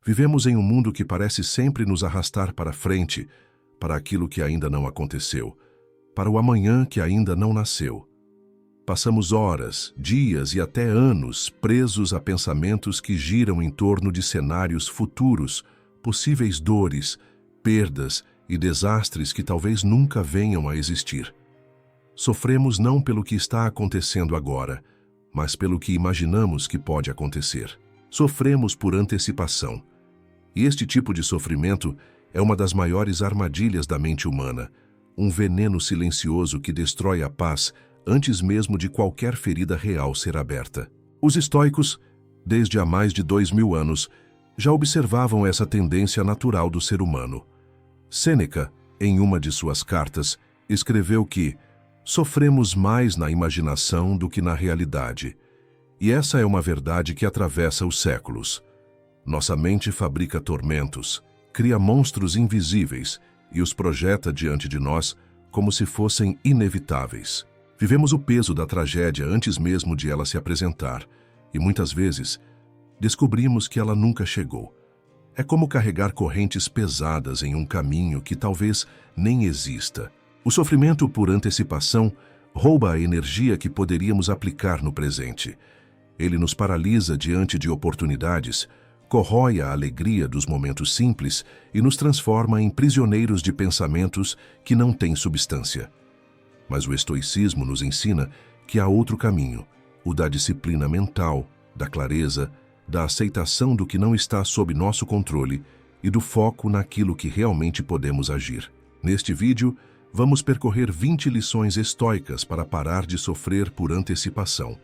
Vivemos em um mundo que parece sempre nos arrastar para frente, para aquilo que ainda não aconteceu, para o amanhã que ainda não nasceu. Passamos horas, dias e até anos presos a pensamentos que giram em torno de cenários futuros, possíveis dores, perdas e desastres que talvez nunca venham a existir. Sofremos não pelo que está acontecendo agora, mas pelo que imaginamos que pode acontecer. Sofremos por antecipação. E este tipo de sofrimento é uma das maiores armadilhas da mente humana, um veneno silencioso que destrói a paz antes mesmo de qualquer ferida real ser aberta. Os estoicos, desde há mais de 2000 anos, já observavam essa tendência natural do ser humano. Sêneca, em uma de suas cartas, escreveu que sofremos mais na imaginação do que na realidade. E essa é uma verdade que atravessa os séculos. Nossa mente fabrica tormentos, cria monstros invisíveis e os projeta diante de nós como se fossem inevitáveis. Vivemos o peso da tragédia antes mesmo de ela se apresentar, e muitas vezes descobrimos que ela nunca chegou. É como carregar correntes pesadas em um caminho que talvez nem exista. O sofrimento por antecipação rouba a energia que poderíamos aplicar no presente. Ele nos paralisa diante de oportunidades, corrói a alegria dos momentos simples e nos transforma em prisioneiros de pensamentos que não têm substância. Mas o estoicismo nos ensina que há outro caminho, o da disciplina mental, da clareza, da aceitação do que não está sob nosso controle e do foco naquilo que realmente podemos agir. Neste vídeo, vamos percorrer 20 lições estoicas para parar de sofrer por antecipação.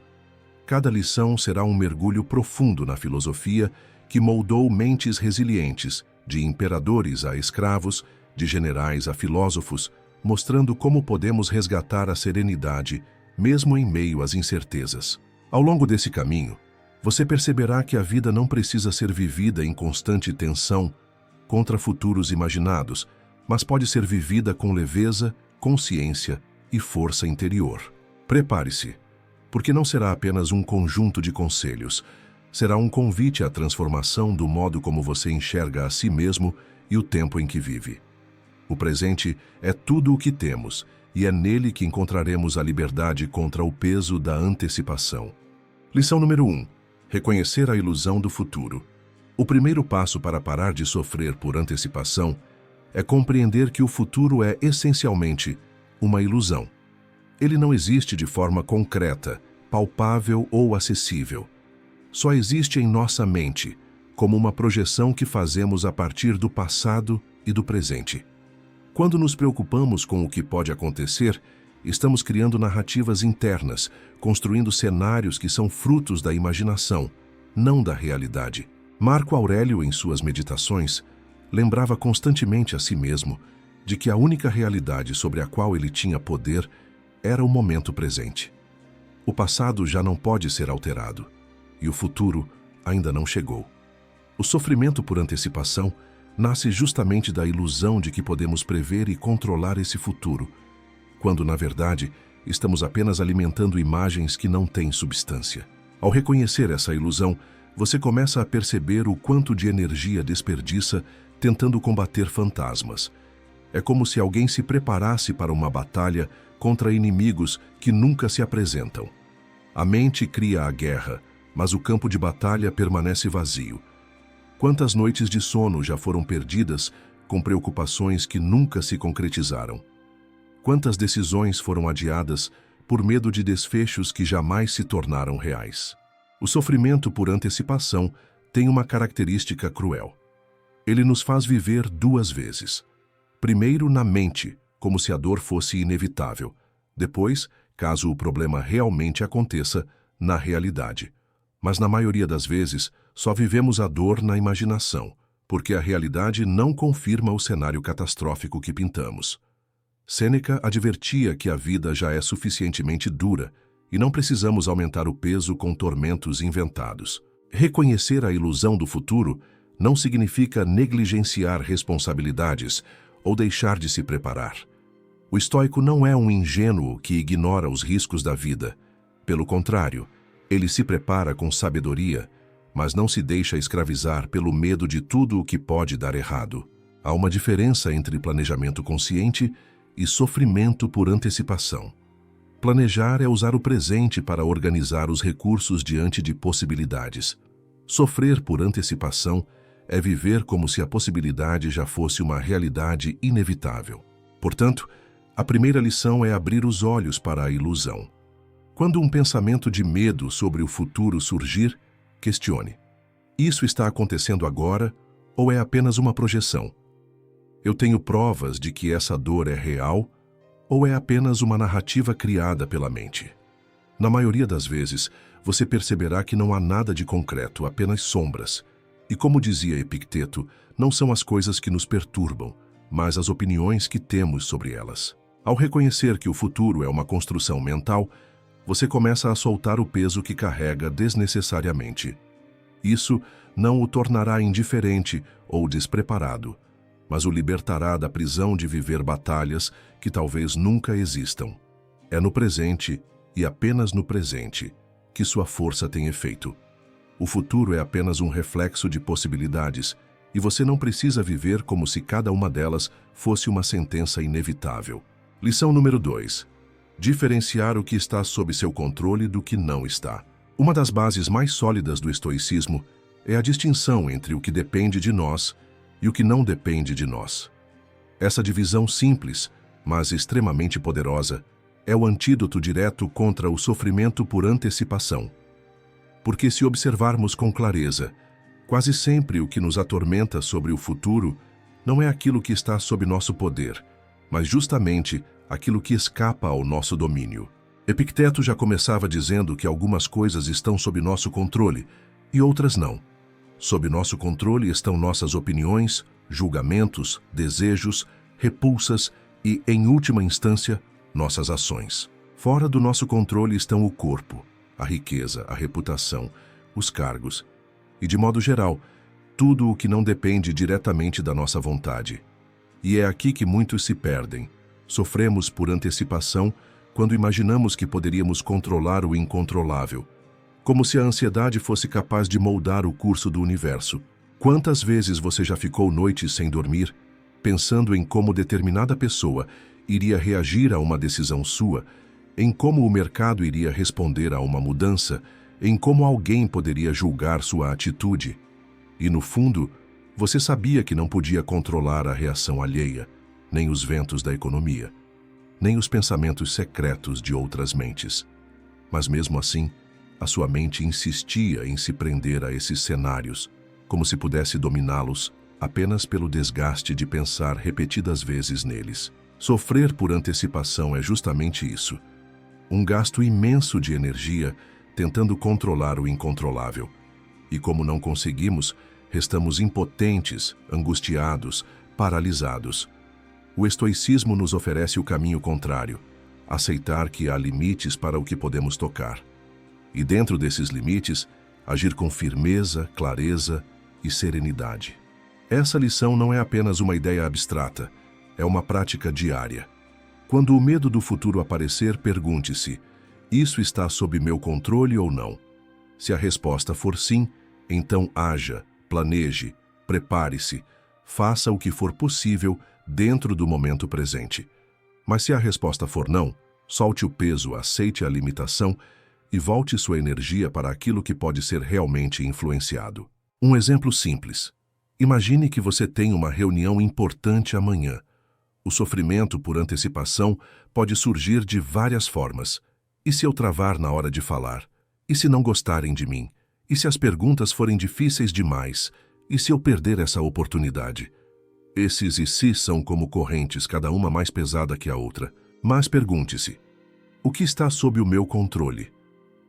Cada lição será um mergulho profundo na filosofia que moldou mentes resilientes, de imperadores a escravos, de generais a filósofos, mostrando como podemos resgatar a serenidade, mesmo em meio às incertezas. Ao longo desse caminho, você perceberá que a vida não precisa ser vivida em constante tensão contra futuros imaginados, mas pode ser vivida com leveza, consciência e força interior. Prepare-se, porque não será apenas um conjunto de conselhos, será um convite à transformação do modo como você enxerga a si mesmo e o tempo em que vive. O presente é tudo o que temos, e é nele que encontraremos a liberdade contra o peso da antecipação. Lição número 1. Reconhecer a ilusão do futuro. O primeiro passo para parar de sofrer por antecipação é compreender que o futuro é essencialmente uma ilusão. Ele não existe de forma concreta, palpável ou acessível. Só existe em nossa mente, como uma projeção que fazemos a partir do passado e do presente. Quando nos preocupamos com o que pode acontecer, estamos criando narrativas internas, construindo cenários que são frutos da imaginação, não da realidade. Marco Aurélio, em suas meditações, lembrava constantemente a si mesmo de que a única realidade sobre a qual ele tinha poder era o momento presente. O passado já não pode ser alterado, e o futuro ainda não chegou. O sofrimento por antecipação nasce justamente da ilusão de que podemos prever e controlar esse futuro, quando, na verdade, estamos apenas alimentando imagens que não têm substância. Ao reconhecer essa ilusão, você começa a perceber o quanto de energia desperdiça tentando combater fantasmas. É como se alguém se preparasse para uma batalha contra inimigos que nunca se apresentam. A mente cria a guerra, mas o campo de batalha permanece vazio. Quantas noites de sono já foram perdidas com preocupações que nunca se concretizaram? Quantas decisões foram adiadas por medo de desfechos que jamais se tornaram reais? O sofrimento por antecipação tem uma característica cruel. Ele nos faz viver duas vezes. Primeiro, na mente, como se a dor fosse inevitável. Depois, caso o problema realmente aconteça, na realidade. Mas na maioria das vezes, só vivemos a dor na imaginação, porque a realidade não confirma o cenário catastrófico que pintamos. Sêneca advertia que a vida já é suficientemente dura e não precisamos aumentar o peso com tormentos inventados. Reconhecer a ilusão do futuro não significa negligenciar responsabilidades ou deixar de se preparar. O estoico não é um ingênuo que ignora os riscos da vida. Pelo contrário, ele se prepara com sabedoria, mas não se deixa escravizar pelo medo de tudo o que pode dar errado. Há uma diferença entre planejamento consciente e sofrimento por antecipação. Planejar é usar o presente para organizar os recursos diante de possibilidades. Sofrer por antecipação é viver como se a possibilidade já fosse uma realidade inevitável. Portanto, a primeira lição é abrir os olhos para a ilusão. Quando um pensamento de medo sobre o futuro surgir, questione: isso está acontecendo agora ou é apenas uma projeção? Eu tenho provas de que essa dor é real ou é apenas uma narrativa criada pela mente? Na maioria das vezes, você perceberá que não há nada de concreto, apenas sombras. E como dizia Epicteto, não são as coisas que nos perturbam, mas as opiniões que temos sobre elas. Ao reconhecer que o futuro é uma construção mental, você começa a soltar o peso que carrega desnecessariamente. Isso não o tornará indiferente ou despreparado, mas o libertará da prisão de viver batalhas que talvez nunca existam. É no presente, e apenas no presente, que sua força tem efeito. O futuro é apenas um reflexo de possibilidades, e você não precisa viver como se cada uma delas fosse uma sentença inevitável. Lição número 2. Diferenciar o que está sob seu controle do que não está. Uma das bases mais sólidas do estoicismo é a distinção entre o que depende de nós e o que não depende de nós. Essa divisão simples, mas extremamente poderosa, é o antídoto direto contra o sofrimento por antecipação. Porque se observarmos com clareza, quase sempre o que nos atormenta sobre o futuro não é aquilo que está sob nosso poder, mas justamente aquilo que escapa ao nosso domínio. Epicteto já começava dizendo que algumas coisas estão sob nosso controle e outras não. Sob nosso controle estão nossas opiniões, julgamentos, desejos, repulsas e, em última instância, nossas ações. Fora do nosso controle estão o corpo, a riqueza, a reputação, os cargos e, de modo geral, tudo o que não depende diretamente da nossa vontade. E é aqui que muitos se perdem. Sofremos por antecipação quando imaginamos que poderíamos controlar o incontrolável, como se a ansiedade fosse capaz de moldar o curso do universo. Quantas vezes você já ficou noites sem dormir, pensando em como determinada pessoa iria reagir a uma decisão sua, em como o mercado iria responder a uma mudança, em como alguém poderia julgar sua atitude? E, no fundo, você sabia que não podia controlar a reação alheia, nem os ventos da economia, nem os pensamentos secretos de outras mentes. Mas mesmo assim, a sua mente insistia em se prender a esses cenários, como se pudesse dominá-los apenas pelo desgaste de pensar repetidas vezes neles. Sofrer por antecipação é justamente isso. Um gasto imenso de energia tentando controlar o incontrolável. E como não conseguimos, restamos impotentes, angustiados, paralisados. O estoicismo nos oferece o caminho contrário, aceitar que há limites para o que podemos tocar. E dentro desses limites, agir com firmeza, clareza e serenidade. Essa lição não é apenas uma ideia abstrata, é uma prática diária. Quando o medo do futuro aparecer, pergunte-se: isso está sob meu controle ou não? Se a resposta for sim, então haja, planeje, prepare-se, faça o que for possível dentro do momento presente. Mas se a resposta for não, solte o peso, aceite a limitação e volte sua energia para aquilo que pode ser realmente influenciado. Um exemplo simples. Imagine que você tem uma reunião importante amanhã. O sofrimento por antecipação pode surgir de várias formas. E se eu travar na hora de falar? E se não gostarem de mim? E se as perguntas forem difíceis demais? E se eu perder essa oportunidade? Esses e se são como correntes, cada uma mais pesada que a outra. Mas pergunte-se: o que está sob o meu controle?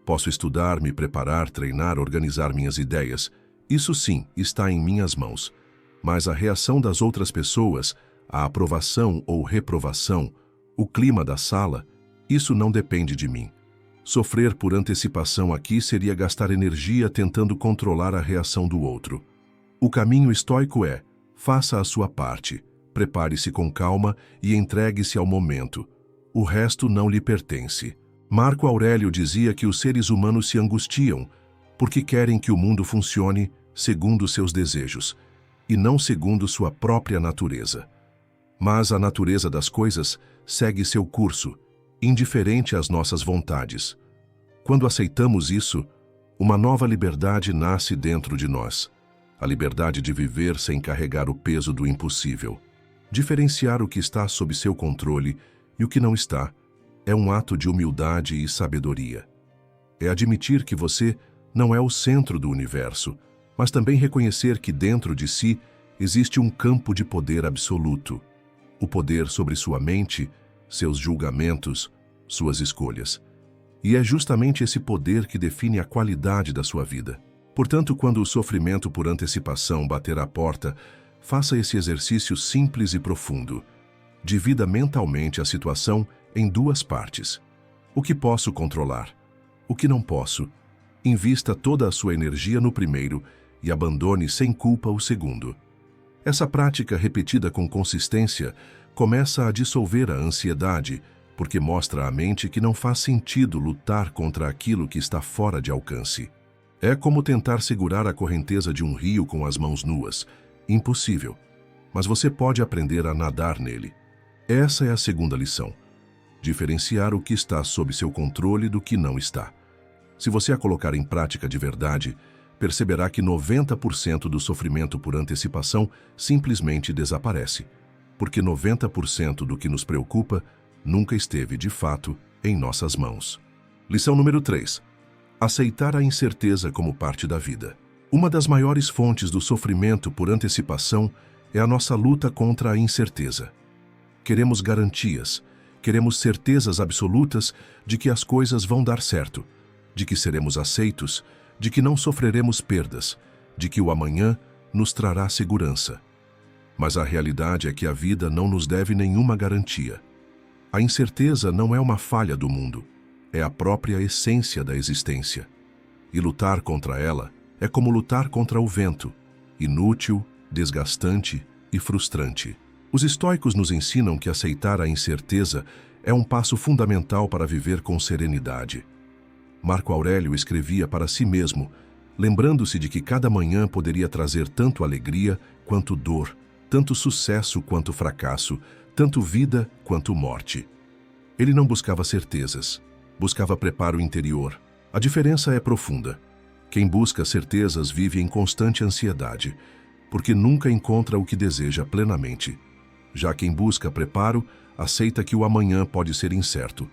Posso estudar, me preparar, treinar, organizar minhas ideias. Isso sim, está em minhas mãos. Mas a reação das outras pessoas, a aprovação ou reprovação, o clima da sala, isso não depende de mim. Sofrer por antecipação aqui seria gastar energia tentando controlar a reação do outro. O caminho estoico é: faça a sua parte, prepare-se com calma e entregue-se ao momento. O resto não lhe pertence. Marco Aurélio dizia que os seres humanos se angustiam porque querem que o mundo funcione segundo seus desejos, e não segundo sua própria natureza. Mas a natureza das coisas segue seu curso, indiferente às nossas vontades. Quando aceitamos isso, uma nova liberdade nasce dentro de nós. A liberdade de viver sem carregar o peso do impossível. Diferenciar o que está sob seu controle e o que não está é um ato de humildade e sabedoria. É admitir que você não é o centro do universo, mas também reconhecer que dentro de si existe um campo de poder absoluto. O poder sobre sua mente, seus julgamentos, suas escolhas. E é justamente esse poder que define a qualidade da sua vida. Portanto, quando o sofrimento por antecipação bater à porta, faça esse exercício simples e profundo. Divida mentalmente a situação em duas partes. O que posso controlar? O que não posso? Invista toda a sua energia no primeiro e abandone sem culpa o segundo. Essa prática repetida com consistência começa a dissolver a ansiedade, porque mostra à mente que não faz sentido lutar contra aquilo que está fora de alcance. É como tentar segurar a correnteza de um rio com as mãos nuas. Impossível. Mas você pode aprender a nadar nele. Essa é a segunda lição. Diferenciar o que está sob seu controle do que não está. Se você a colocar em prática de verdade, perceberá que 90% do sofrimento por antecipação simplesmente desaparece, porque 90% do que nos preocupa nunca esteve, de fato, em nossas mãos. Lição número 3. Aceitar a incerteza como parte da vida. Uma das maiores fontes do sofrimento por antecipação é a nossa luta contra a incerteza. Queremos garantias, queremos certezas absolutas de que as coisas vão dar certo, de que seremos aceitos, de que não sofreremos perdas, de que o amanhã nos trará segurança. Mas a realidade é que a vida não nos deve nenhuma garantia. A incerteza não é uma falha do mundo, é a própria essência da existência. E lutar contra ela é como lutar contra o vento, inútil, desgastante e frustrante. Os estoicos nos ensinam que aceitar a incerteza é um passo fundamental para viver com serenidade. Marco Aurélio escrevia para si mesmo, lembrando-se de que cada manhã poderia trazer tanto alegria quanto dor, tanto sucesso quanto fracasso, tanto vida quanto morte. Ele não buscava certezas, buscava preparo interior. A diferença é profunda. Quem busca certezas vive em constante ansiedade, porque nunca encontra o que deseja plenamente. Já quem busca preparo, aceita que o amanhã pode ser incerto,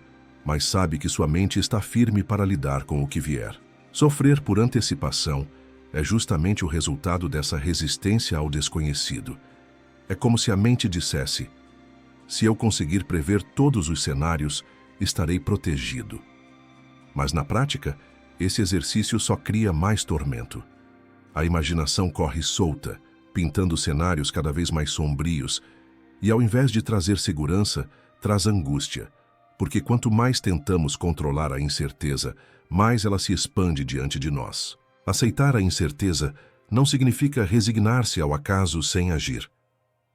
mas sabe que sua mente está firme para lidar com o que vier. Sofrer por antecipação é justamente o resultado dessa resistência ao desconhecido. É como se a mente dissesse: se eu conseguir prever todos os cenários, estarei protegido. Mas na prática, esse exercício só cria mais tormento. A imaginação corre solta, pintando cenários cada vez mais sombrios, e ao invés de trazer segurança, traz angústia, porque quanto mais tentamos controlar a incerteza, mais ela se expande diante de nós. Aceitar a incerteza não significa resignar-se ao acaso sem agir.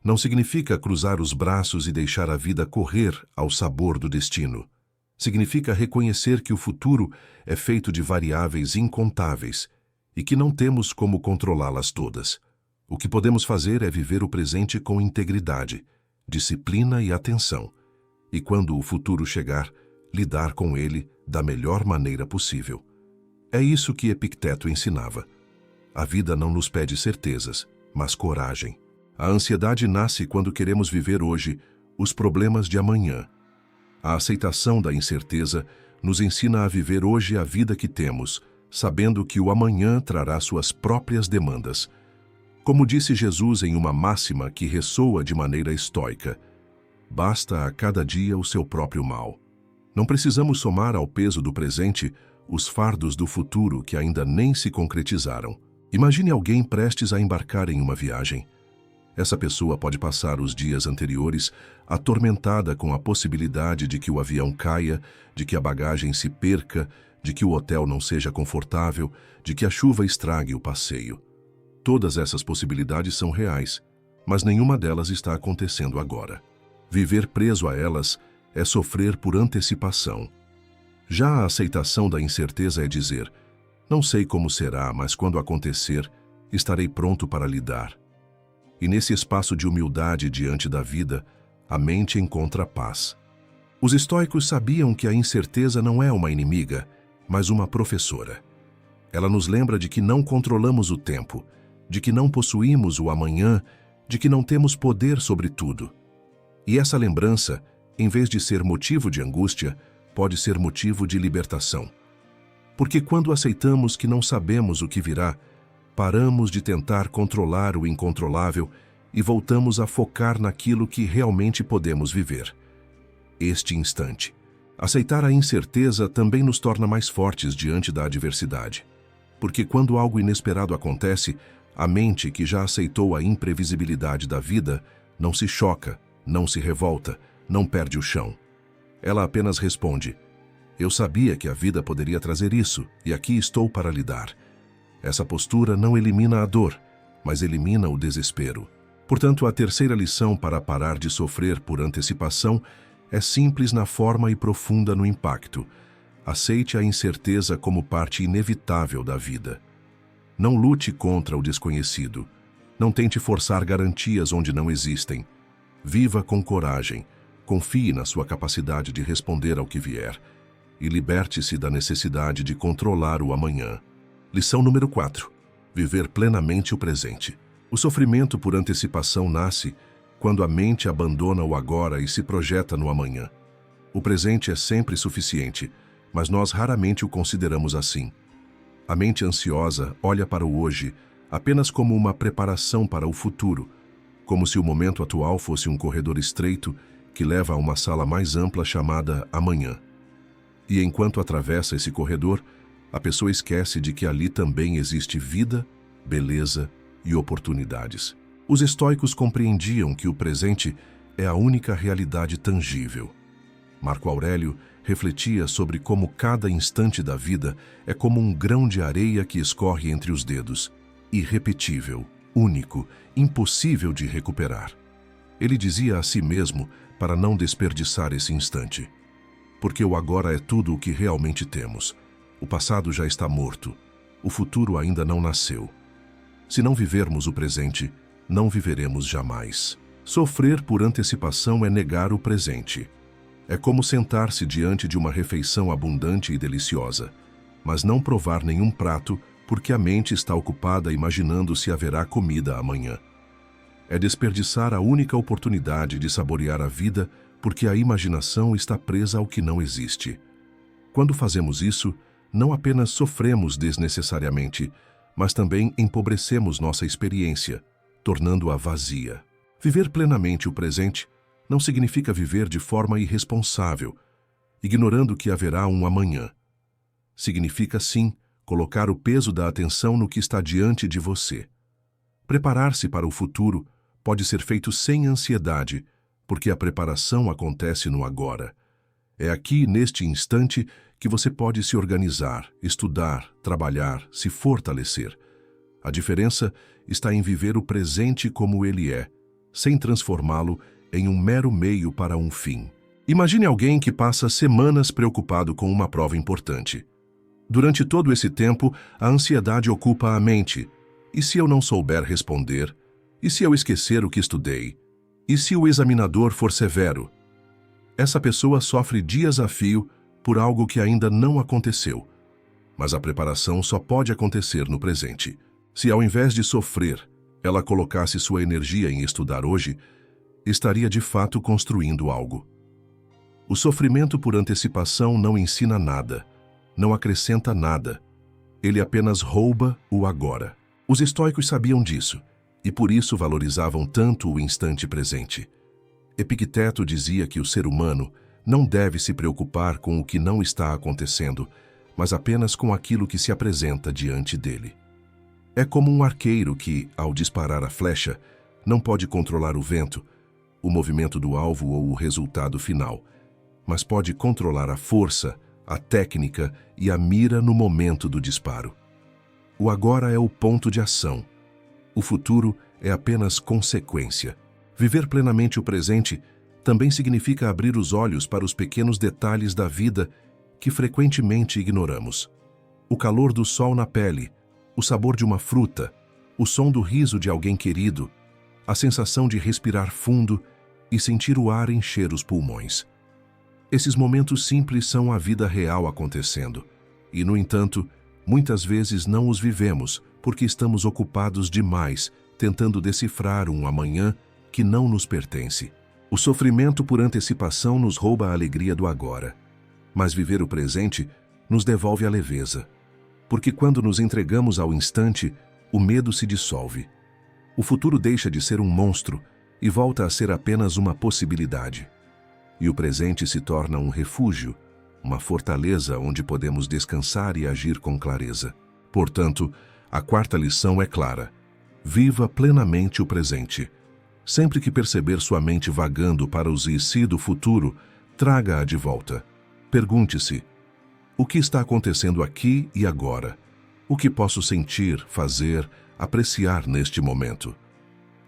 Não significa cruzar os braços e deixar a vida correr ao sabor do destino. Significa reconhecer que o futuro é feito de variáveis incontáveis e que não temos como controlá-las todas. O que podemos fazer é viver o presente com integridade, disciplina e atenção, e quando o futuro chegar, lidar com ele da melhor maneira possível. É isso que Epicteto ensinava. A vida não nos pede certezas, mas coragem. A ansiedade nasce quando queremos viver hoje os problemas de amanhã. A aceitação da incerteza nos ensina a viver hoje a vida que temos, sabendo que o amanhã trará suas próprias demandas. Como disse Jesus em uma máxima que ressoa de maneira estoica: basta a cada dia o seu próprio mal. Não precisamos somar ao peso do presente os fardos do futuro que ainda nem se concretizaram. Imagine alguém prestes a embarcar em uma viagem. Essa pessoa pode passar os dias anteriores atormentada com a possibilidade de que o avião caia, de que a bagagem se perca, de que o hotel não seja confortável, de que a chuva estrague o passeio. Todas essas possibilidades são reais, mas nenhuma delas está acontecendo agora. Viver preso a elas é sofrer por antecipação. Já a aceitação da incerteza é dizer: Não sei como será, mas quando acontecer, estarei pronto para lidar. E nesse espaço de humildade diante da vida, a mente encontra paz. Os estoicos sabiam que a incerteza não é uma inimiga, mas uma professora. Ela nos lembra de que não controlamos o tempo, de que não possuímos o amanhã, de que não temos poder sobre tudo. E essa lembrança, em vez de ser motivo de angústia, pode ser motivo de libertação. Porque quando aceitamos que não sabemos o que virá, paramos de tentar controlar o incontrolável e voltamos a focar naquilo que realmente podemos viver. Este instante. Aceitar a incerteza também nos torna mais fortes diante da adversidade. Porque quando algo inesperado acontece, a mente que já aceitou a imprevisibilidade da vida não se choca, não se revolta, não perde o chão. Ela apenas responde: eu sabia que a vida poderia trazer isso, e aqui estou para lidar. Essa postura não elimina a dor, mas elimina o desespero. Portanto, a terceira lição para parar de sofrer por antecipação é simples na forma e profunda no impacto. Aceite a incerteza como parte inevitável da vida. Não lute contra o desconhecido. Não tente forçar garantias onde não existem. Viva com coragem. Confie na sua capacidade de responder ao que vier. E liberte-se da necessidade de controlar o amanhã. Lição número 4. Viver plenamente o presente. O sofrimento por antecipação nasce quando a mente abandona o agora e se projeta no amanhã. O presente é sempre suficiente, mas nós raramente o consideramos assim. A mente ansiosa olha para o hoje apenas como uma preparação para o futuro, como se o momento atual fosse um corredor estreito que leva a uma sala mais ampla chamada amanhã. E enquanto atravessa esse corredor, a pessoa esquece de que ali também existe vida, beleza e oportunidades. Os estoicos compreendiam que o presente é a única realidade tangível. Marco Aurélio refletia sobre como cada instante da vida é como um grão de areia que escorre entre os dedos, irrepetível, único, impossível de recuperar. Ele dizia a si mesmo para não desperdiçar esse instante. Porque o agora é tudo o que realmente temos. O passado já está morto. O futuro ainda não nasceu. Se não vivermos o presente, não viveremos jamais. Sofrer por antecipação é negar o presente. É como sentar-se diante de uma refeição abundante e deliciosa, mas não provar nenhum prato porque a mente está ocupada imaginando se haverá comida amanhã. É desperdiçar a única oportunidade de saborear a vida porque a imaginação está presa ao que não existe. Quando fazemos isso, não apenas sofremos desnecessariamente, mas também empobrecemos nossa experiência, tornando-a vazia. Viver plenamente o presente não significa viver de forma irresponsável, ignorando que haverá um amanhã. Significa, sim, colocar o peso da atenção no que está diante de você. Preparar-se para o futuro pode ser feito sem ansiedade, porque a preparação acontece no agora. É aqui, neste instante, que você pode se organizar, estudar, trabalhar, se fortalecer. A diferença está em viver o presente como ele é, sem transformá-lo em um mero meio para um fim. Imagine alguém que passa semanas preocupado com uma prova importante. Durante todo esse tempo, a ansiedade ocupa a mente. E se eu não souber responder? E se eu esquecer o que estudei? E se o examinador for severo? Essa pessoa sofre dias a fio por algo que ainda não aconteceu. Mas a preparação só pode acontecer no presente. Se ao invés de sofrer, ela colocasse sua energia em estudar hoje, estaria de fato construindo algo. O sofrimento por antecipação não ensina nada, não acrescenta nada. Ele apenas rouba o agora. Os estoicos sabiam disso, e por isso valorizavam tanto o instante presente. Epicteto dizia que o ser humano não deve se preocupar com o que não está acontecendo, mas apenas com aquilo que se apresenta diante dele. É como um arqueiro que, ao disparar a flecha, não pode controlar o vento, o movimento do alvo ou o resultado final, mas pode controlar a força, a técnica e a mira no momento do disparo. O agora é o ponto de ação. O futuro é apenas consequência. Viver plenamente o presente também significa abrir os olhos para os pequenos detalhes da vida que frequentemente ignoramos. O calor do sol na pele, o sabor de uma fruta, o som do riso de alguém querido, a sensação de respirar fundo e sentir o ar encher os pulmões. Esses momentos simples são a vida real acontecendo, e, no entanto, muitas vezes não os vivemos porque estamos ocupados demais tentando decifrar um amanhã que não nos pertence. O sofrimento por antecipação nos rouba a alegria do agora, mas viver o presente nos devolve a leveza, porque quando nos entregamos ao instante, o medo se dissolve. O futuro deixa de ser um monstro e volta a ser apenas uma possibilidade. E o presente se torna um refúgio, uma fortaleza onde podemos descansar e agir com clareza. Portanto, a quarta lição é clara: viva plenamente o presente. Sempre que perceber sua mente vagando para os e se do futuro, traga-a de volta. Pergunte-se: o que está acontecendo aqui e agora? O que posso sentir, fazer, apreciar neste momento?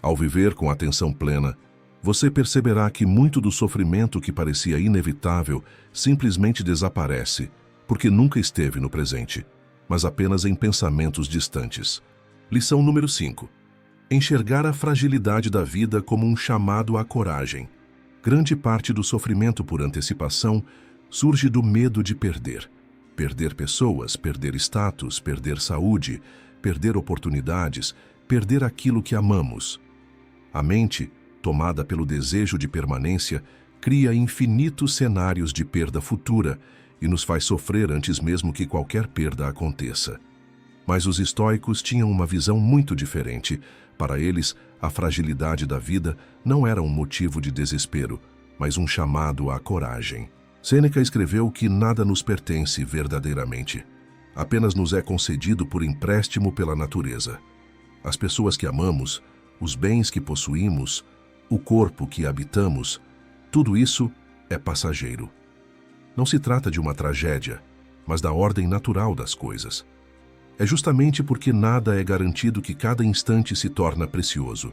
Ao viver com atenção plena, você perceberá que muito do sofrimento que parecia inevitável simplesmente desaparece, porque nunca esteve no presente, mas apenas em pensamentos distantes. Lição número 5. Enxergar a fragilidade da vida como um chamado à coragem. Grande parte do sofrimento por antecipação surge do medo de perder. Perder pessoas, perder status, perder saúde, perder oportunidades, perder aquilo que amamos. A mente, tomada pelo desejo de permanência, cria infinitos cenários de perda futura e nos faz sofrer antes mesmo que qualquer perda aconteça. Mas os estoicos tinham uma visão muito diferente. Para eles, a fragilidade da vida não era um motivo de desespero, mas um chamado à coragem. Sêneca escreveu que nada nos pertence verdadeiramente. Apenas nos é concedido por empréstimo pela natureza. As pessoas que amamos, os bens que possuímos, o corpo que habitamos, tudo isso é passageiro. Não se trata de uma tragédia, mas da ordem natural das coisas. É justamente porque nada é garantido que cada instante se torna precioso.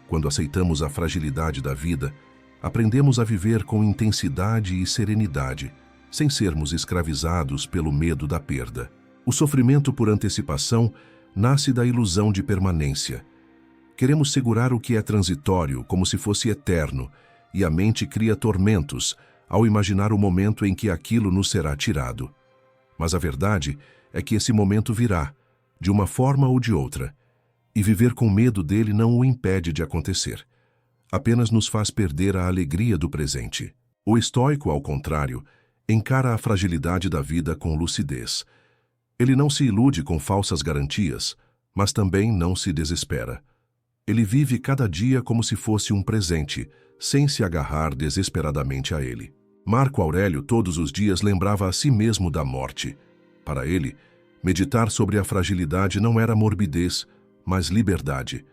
Quando aceitamos a fragilidade da vida, aprendemos a viver com intensidade e serenidade, sem sermos escravizados pelo medo da perda. O sofrimento por antecipação nasce da ilusão de permanência. Queremos segurar o que é transitório como se fosse eterno, e a mente cria tormentos ao imaginar o momento em que aquilo nos será tirado. Mas a verdade é que esse momento virá, de uma forma ou de outra, e viver com medo dele não o impede de acontecer. Apenas nos faz perder a alegria do presente. O estoico, ao contrário, encara a fragilidade da vida com lucidez. Ele não se ilude com falsas garantias, mas também não se desespera. Ele vive cada dia como se fosse um presente, sem se agarrar desesperadamente a ele. Marco Aurélio todos os dias lembrava a si mesmo da morte. Para ele, meditar sobre a fragilidade não era morbidez, mas liberdade.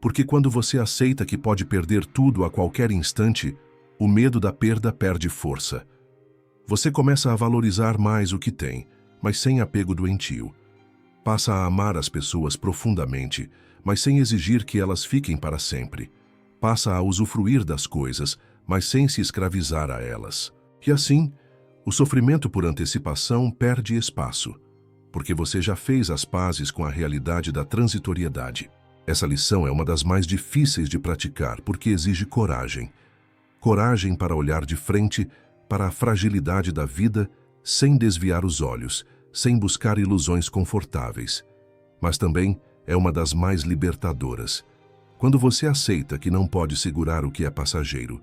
Porque quando você aceita que pode perder tudo a qualquer instante, o medo da perda perde força. Você começa a valorizar mais o que tem, mas sem apego doentio. Passa a amar as pessoas profundamente, mas sem exigir que elas fiquem para sempre. Passa a usufruir das coisas, mas sem se escravizar a elas. E assim, o sofrimento por antecipação perde espaço, porque você já fez as pazes com a realidade da transitoriedade. Essa lição é uma das mais difíceis de praticar porque exige coragem. Coragem para olhar de frente para a fragilidade da vida sem desviar os olhos, sem buscar ilusões confortáveis. Mas também é uma das mais libertadoras. Quando você aceita que não pode segurar o que é passageiro,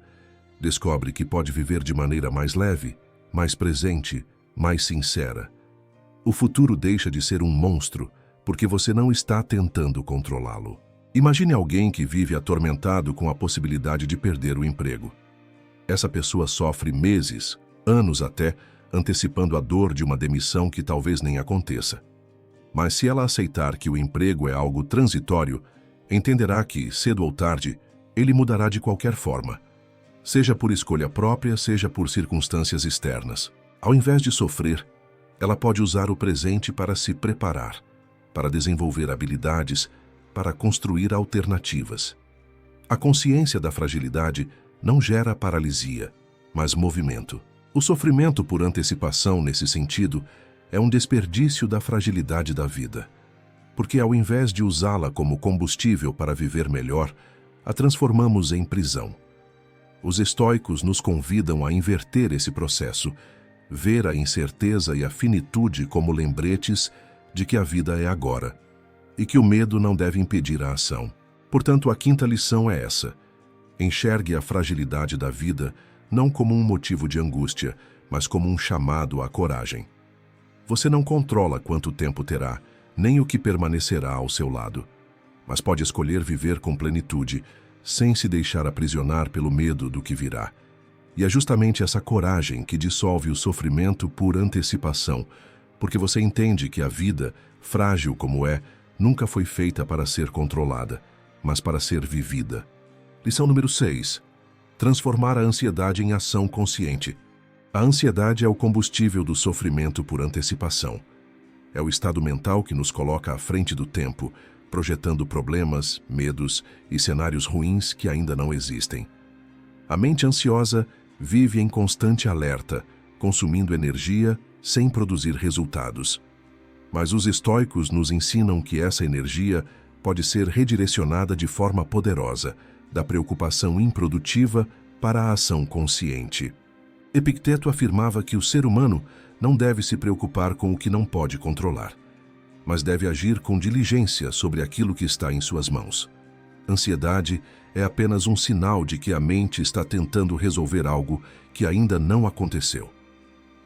descobre que pode viver de maneira mais leve, mais presente, mais sincera. O futuro deixa de ser um monstro porque você não está tentando controlá-lo. Imagine alguém que vive atormentado com a possibilidade de perder o emprego. Essa pessoa sofre meses, anos até, antecipando a dor de uma demissão que talvez nem aconteça. Mas se ela aceitar que o emprego é algo transitório, entenderá que, cedo ou tarde, ele mudará de qualquer forma, seja por escolha própria, seja por circunstâncias externas. Ao invés de sofrer, ela pode usar o presente para se preparar, para desenvolver habilidades, para construir alternativas. A consciência da fragilidade não gera paralisia, mas movimento. O sofrimento por antecipação, nesse sentido, é um desperdício da fragilidade da vida, porque ao invés de usá-la como combustível para viver melhor, a transformamos em prisão. Os estoicos nos convidam a inverter esse processo, ver a incerteza e a finitude como lembretes de que a vida é agora e que o medo não deve impedir a ação. Portanto, a quinta lição é essa: enxergue a fragilidade da vida não como um motivo de angústia, mas como um chamado à coragem. Você não controla quanto tempo terá, nem o que permanecerá ao seu lado, mas pode escolher viver com plenitude, sem se deixar aprisionar pelo medo do que virá. E é justamente essa coragem que dissolve o sofrimento por antecipação, porque você entende que a vida, frágil como é, nunca foi feita para ser controlada, mas para ser vivida. Lição número 6. Transformar a ansiedade em ação consciente. A ansiedade é o combustível do sofrimento por antecipação. É o estado mental que nos coloca à frente do tempo, projetando problemas, medos e cenários ruins que ainda não existem. A mente ansiosa vive em constante alerta, consumindo energia sem produzir resultados. Mas os estoicos nos ensinam que essa energia pode ser redirecionada de forma poderosa, da preocupação improdutiva para a ação consciente. Epicteto afirmava que o ser humano não deve se preocupar com o que não pode controlar, mas deve agir com diligência sobre aquilo que está em suas mãos. Ansiedade é apenas um sinal de que a mente está tentando resolver algo que ainda não aconteceu.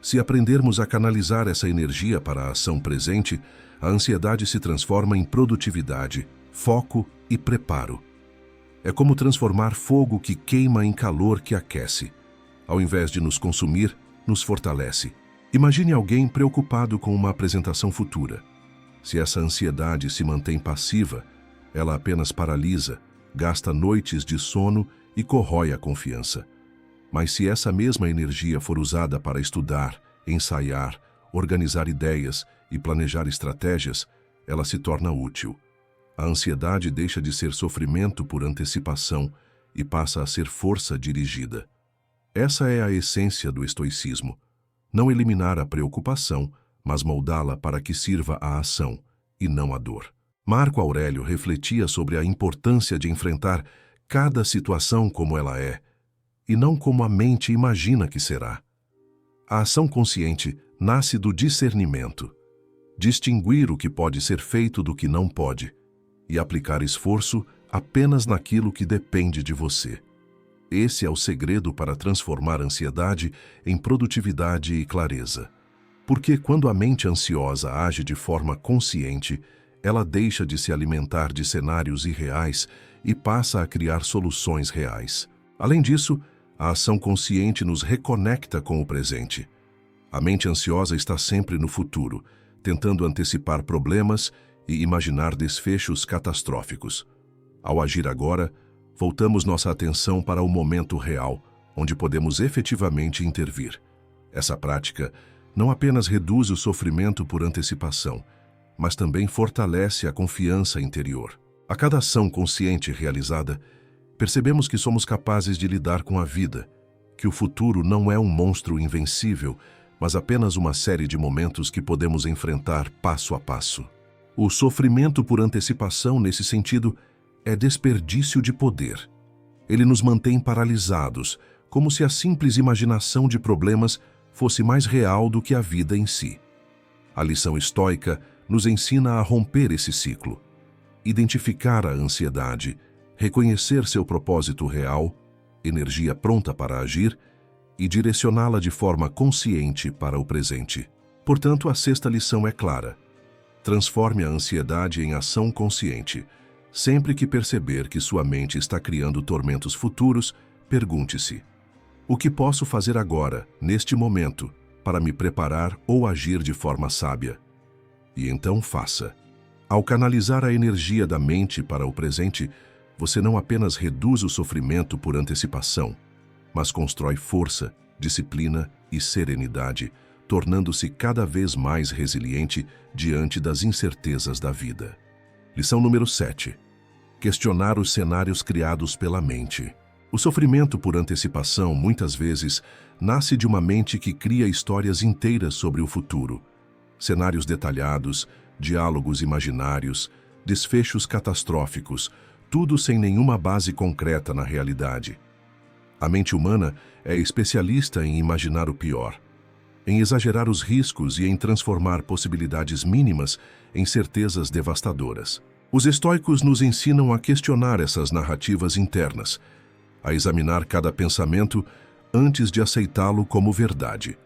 Se aprendermos a canalizar essa energia para a ação presente, a ansiedade se transforma em produtividade, foco e preparo. É como transformar fogo que queima em calor que aquece. Ao invés de nos consumir, nos fortalece. Imagine alguém preocupado com uma apresentação futura. Se essa ansiedade se mantém passiva, ela apenas paralisa, gasta noites de sono e corrói a confiança. Mas se essa mesma energia for usada para estudar, ensaiar, organizar ideias e planejar estratégias, ela se torna útil. A ansiedade deixa de ser sofrimento por antecipação e passa a ser força dirigida. Essa é a essência do estoicismo. Não eliminar a preocupação, mas moldá-la para que sirva à ação e não à dor. Marco Aurélio refletia sobre a importância de enfrentar cada situação como ela é, e não como a mente imagina que será. A ação consciente nasce do discernimento, distinguir o que pode ser feito do que não pode, e aplicar esforço apenas naquilo que depende de você. Esse é o segredo para transformar a ansiedade em produtividade e clareza. Porque quando a mente ansiosa age de forma consciente, ela deixa de se alimentar de cenários irreais e passa a criar soluções reais. Além disso, a ação consciente nos reconecta com o presente. A mente ansiosa está sempre no futuro, tentando antecipar problemas e imaginar desfechos catastróficos. Ao agir agora, voltamos nossa atenção para o momento real, onde podemos efetivamente intervir. Essa prática não apenas reduz o sofrimento por antecipação, mas também fortalece a confiança interior. A cada ação consciente realizada, percebemos que somos capazes de lidar com a vida, que o futuro não é um monstro invencível, mas apenas uma série de momentos que podemos enfrentar passo a passo. O sofrimento por antecipação, nesse sentido, é desperdício de poder. Ele nos mantém paralisados, como se a simples imaginação de problemas fosse mais real do que a vida em si. A lição estoica nos ensina a romper esse ciclo, identificar a ansiedade, reconhecer seu propósito real, energia pronta para agir, e direcioná-la de forma consciente para o presente. Portanto, a sexta lição é clara. Transforme a ansiedade em ação consciente. Sempre que perceber que sua mente está criando tormentos futuros, pergunte-se: o que posso fazer agora, neste momento, para me preparar ou agir de forma sábia? E então faça. Ao canalizar a energia da mente para o presente, você não apenas reduz o sofrimento por antecipação, mas constrói força, disciplina e serenidade, tornando-se cada vez mais resiliente diante das incertezas da vida. Lição número 7. Questionar os cenários criados pela mente. O sofrimento por antecipação, muitas vezes, nasce de uma mente que cria histórias inteiras sobre o futuro. Cenários detalhados, diálogos imaginários, desfechos catastróficos, tudo sem nenhuma base concreta na realidade. A mente humana é especialista em imaginar o pior, em exagerar os riscos e em transformar possibilidades mínimas em certezas devastadoras. Os estoicos nos ensinam a questionar essas narrativas internas, a examinar cada pensamento antes de aceitá-lo como verdade.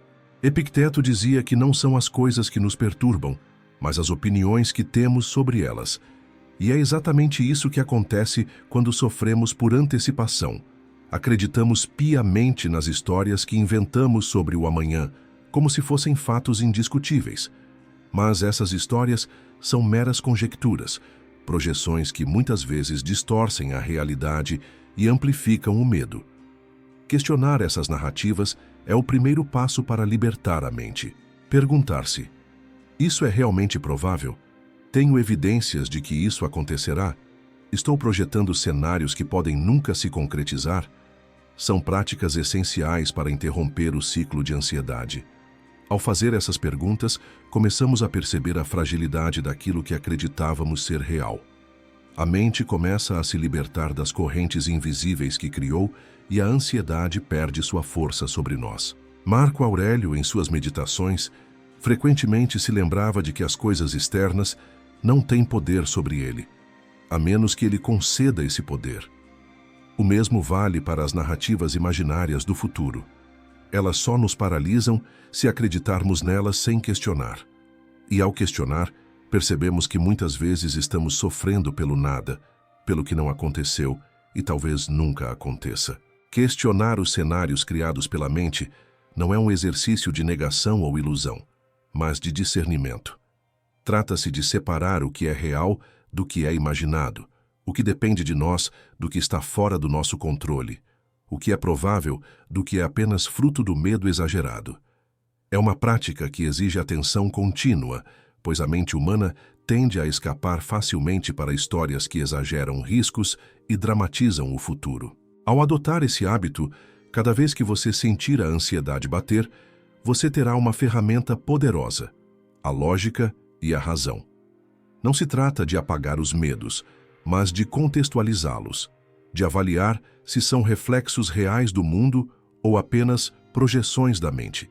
Epicteto dizia que não são as coisas que nos perturbam, mas as opiniões que temos sobre elas. E é exatamente isso que acontece quando sofremos por antecipação. Acreditamos piamente nas histórias que inventamos sobre o amanhã, como se fossem fatos indiscutíveis. Mas essas histórias são meras conjecturas, projeções que muitas vezes distorcem a realidade e amplificam o medo. Questionar essas narrativas é o primeiro passo para libertar a mente. Perguntar-se: isso é realmente provável? Tenho evidências de que isso acontecerá? Estou projetando cenários que podem nunca se concretizar? São práticas essenciais para interromper o ciclo de ansiedade. Ao fazer essas perguntas, começamos a perceber a fragilidade daquilo que acreditávamos ser real. A mente começa a se libertar das correntes invisíveis que criou e a ansiedade perde sua força sobre nós. Marco Aurélio, em suas meditações, frequentemente se lembrava de que as coisas externas não têm poder sobre ele, a menos que ele conceda esse poder. O mesmo vale para as narrativas imaginárias do futuro. Elas só nos paralisam se acreditarmos nelas sem questionar. E ao questionar, percebemos que muitas vezes estamos sofrendo pelo nada, pelo que não aconteceu e talvez nunca aconteça. Questionar os cenários criados pela mente não é um exercício de negação ou ilusão, mas de discernimento. Trata-se de separar o que é real do que é imaginado, o que depende de nós do que está fora do nosso controle, o que é provável do que é apenas fruto do medo exagerado. É uma prática que exige atenção contínua, pois a mente humana tende a escapar facilmente para histórias que exageram riscos e dramatizam o futuro. Ao adotar esse hábito, cada vez que você sentir a ansiedade bater, você terá uma ferramenta poderosa: a lógica e a razão. Não se trata de apagar os medos, mas de contextualizá-los, de avaliar se são reflexos reais do mundo ou apenas projeções da mente.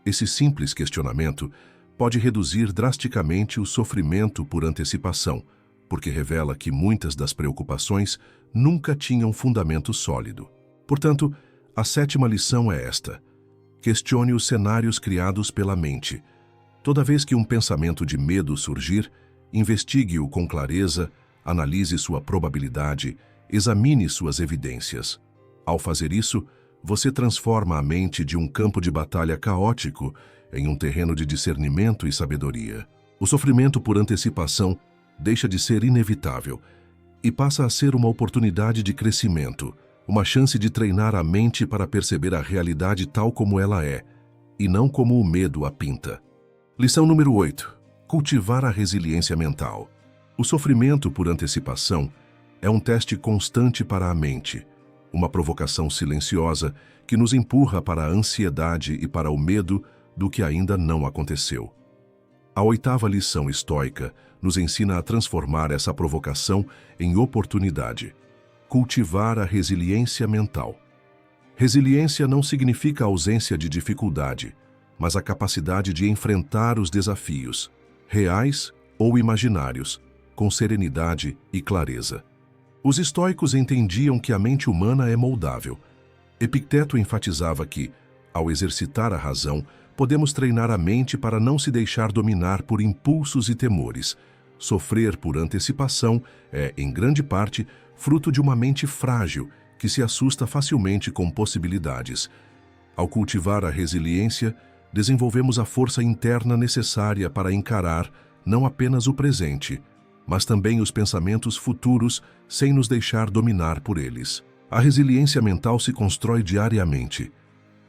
Esse simples questionamento pode reduzir drasticamente o sofrimento por antecipação, porque revela que muitas das preocupações nunca tinham fundamento sólido. Portanto, a sétima lição é esta: questione os cenários criados pela mente. Toda vez que um pensamento de medo surgir, investigue-o com clareza, analise sua probabilidade, examine suas evidências. Ao fazer isso, você transforma a mente de um campo de batalha caótico em um terreno de discernimento e sabedoria. O sofrimento por antecipação deixa de ser inevitável e passa a ser uma oportunidade de crescimento, uma chance de treinar a mente para perceber a realidade tal como ela é, e não como o medo a pinta. Lição número 8. Cultivar a resiliência mental. O sofrimento por antecipação é um teste constante para a mente, uma provocação silenciosa que nos empurra para a ansiedade e para o medo do que ainda não aconteceu. A oitava lição estoica nos ensina a transformar essa provocação em oportunidade. Cultivar a resiliência mental. Resiliência não significa ausência de dificuldade, mas a capacidade de enfrentar os desafios, reais ou imaginários, com serenidade e clareza. Os estoicos entendiam que a mente humana é moldável. Epicteto enfatizava que, ao exercitar a razão, podemos treinar a mente para não se deixar dominar por impulsos e temores. Sofrer por antecipação é, em grande parte, fruto de uma mente frágil que se assusta facilmente com possibilidades. Ao cultivar a resiliência, desenvolvemos a força interna necessária para encarar não apenas o presente, mas também os pensamentos futuros sem nos deixar dominar por eles. A resiliência mental se constrói diariamente.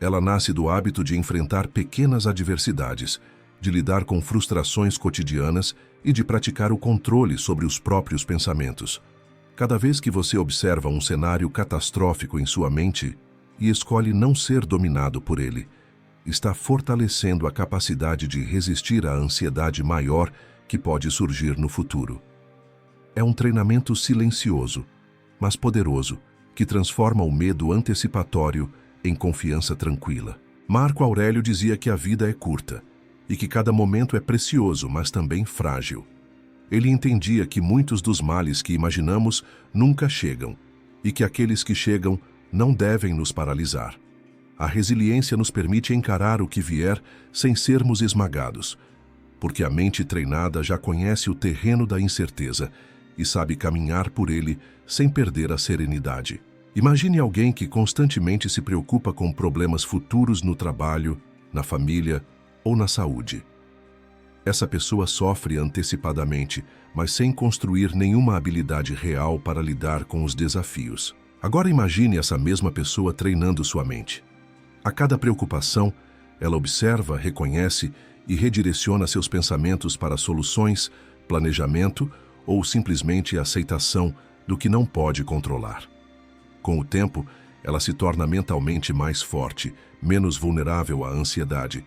Ela nasce do hábito de enfrentar pequenas adversidades, de lidar com frustrações cotidianas e de praticar o controle sobre os próprios pensamentos. Cada vez que você observa um cenário catastrófico em sua mente e escolhe não ser dominado por ele, está fortalecendo a capacidade de resistir à ansiedade maior que pode surgir no futuro. É um treinamento silencioso, mas poderoso, que transforma o medo antecipatório em confiança tranquila. Marco Aurélio dizia que a vida é curta e que cada momento é precioso, mas também frágil. Ele entendia que muitos dos males que imaginamos nunca chegam e que aqueles que chegam não devem nos paralisar. A resiliência nos permite encarar o que vier sem sermos esmagados, porque a mente treinada já conhece o terreno da incerteza e sabe caminhar por ele sem perder a serenidade. Imagine alguém que constantemente se preocupa com problemas futuros no trabalho, na família ou na saúde. Essa pessoa sofre antecipadamente, mas sem construir nenhuma habilidade real para lidar com os desafios. Agora imagine essa mesma pessoa treinando sua mente. A cada preocupação, ela observa, reconhece e redireciona seus pensamentos para soluções, planejamento ou simplesmente aceitação do que não pode controlar. Com o tempo, ela se torna mentalmente mais forte, menos vulnerável à ansiedade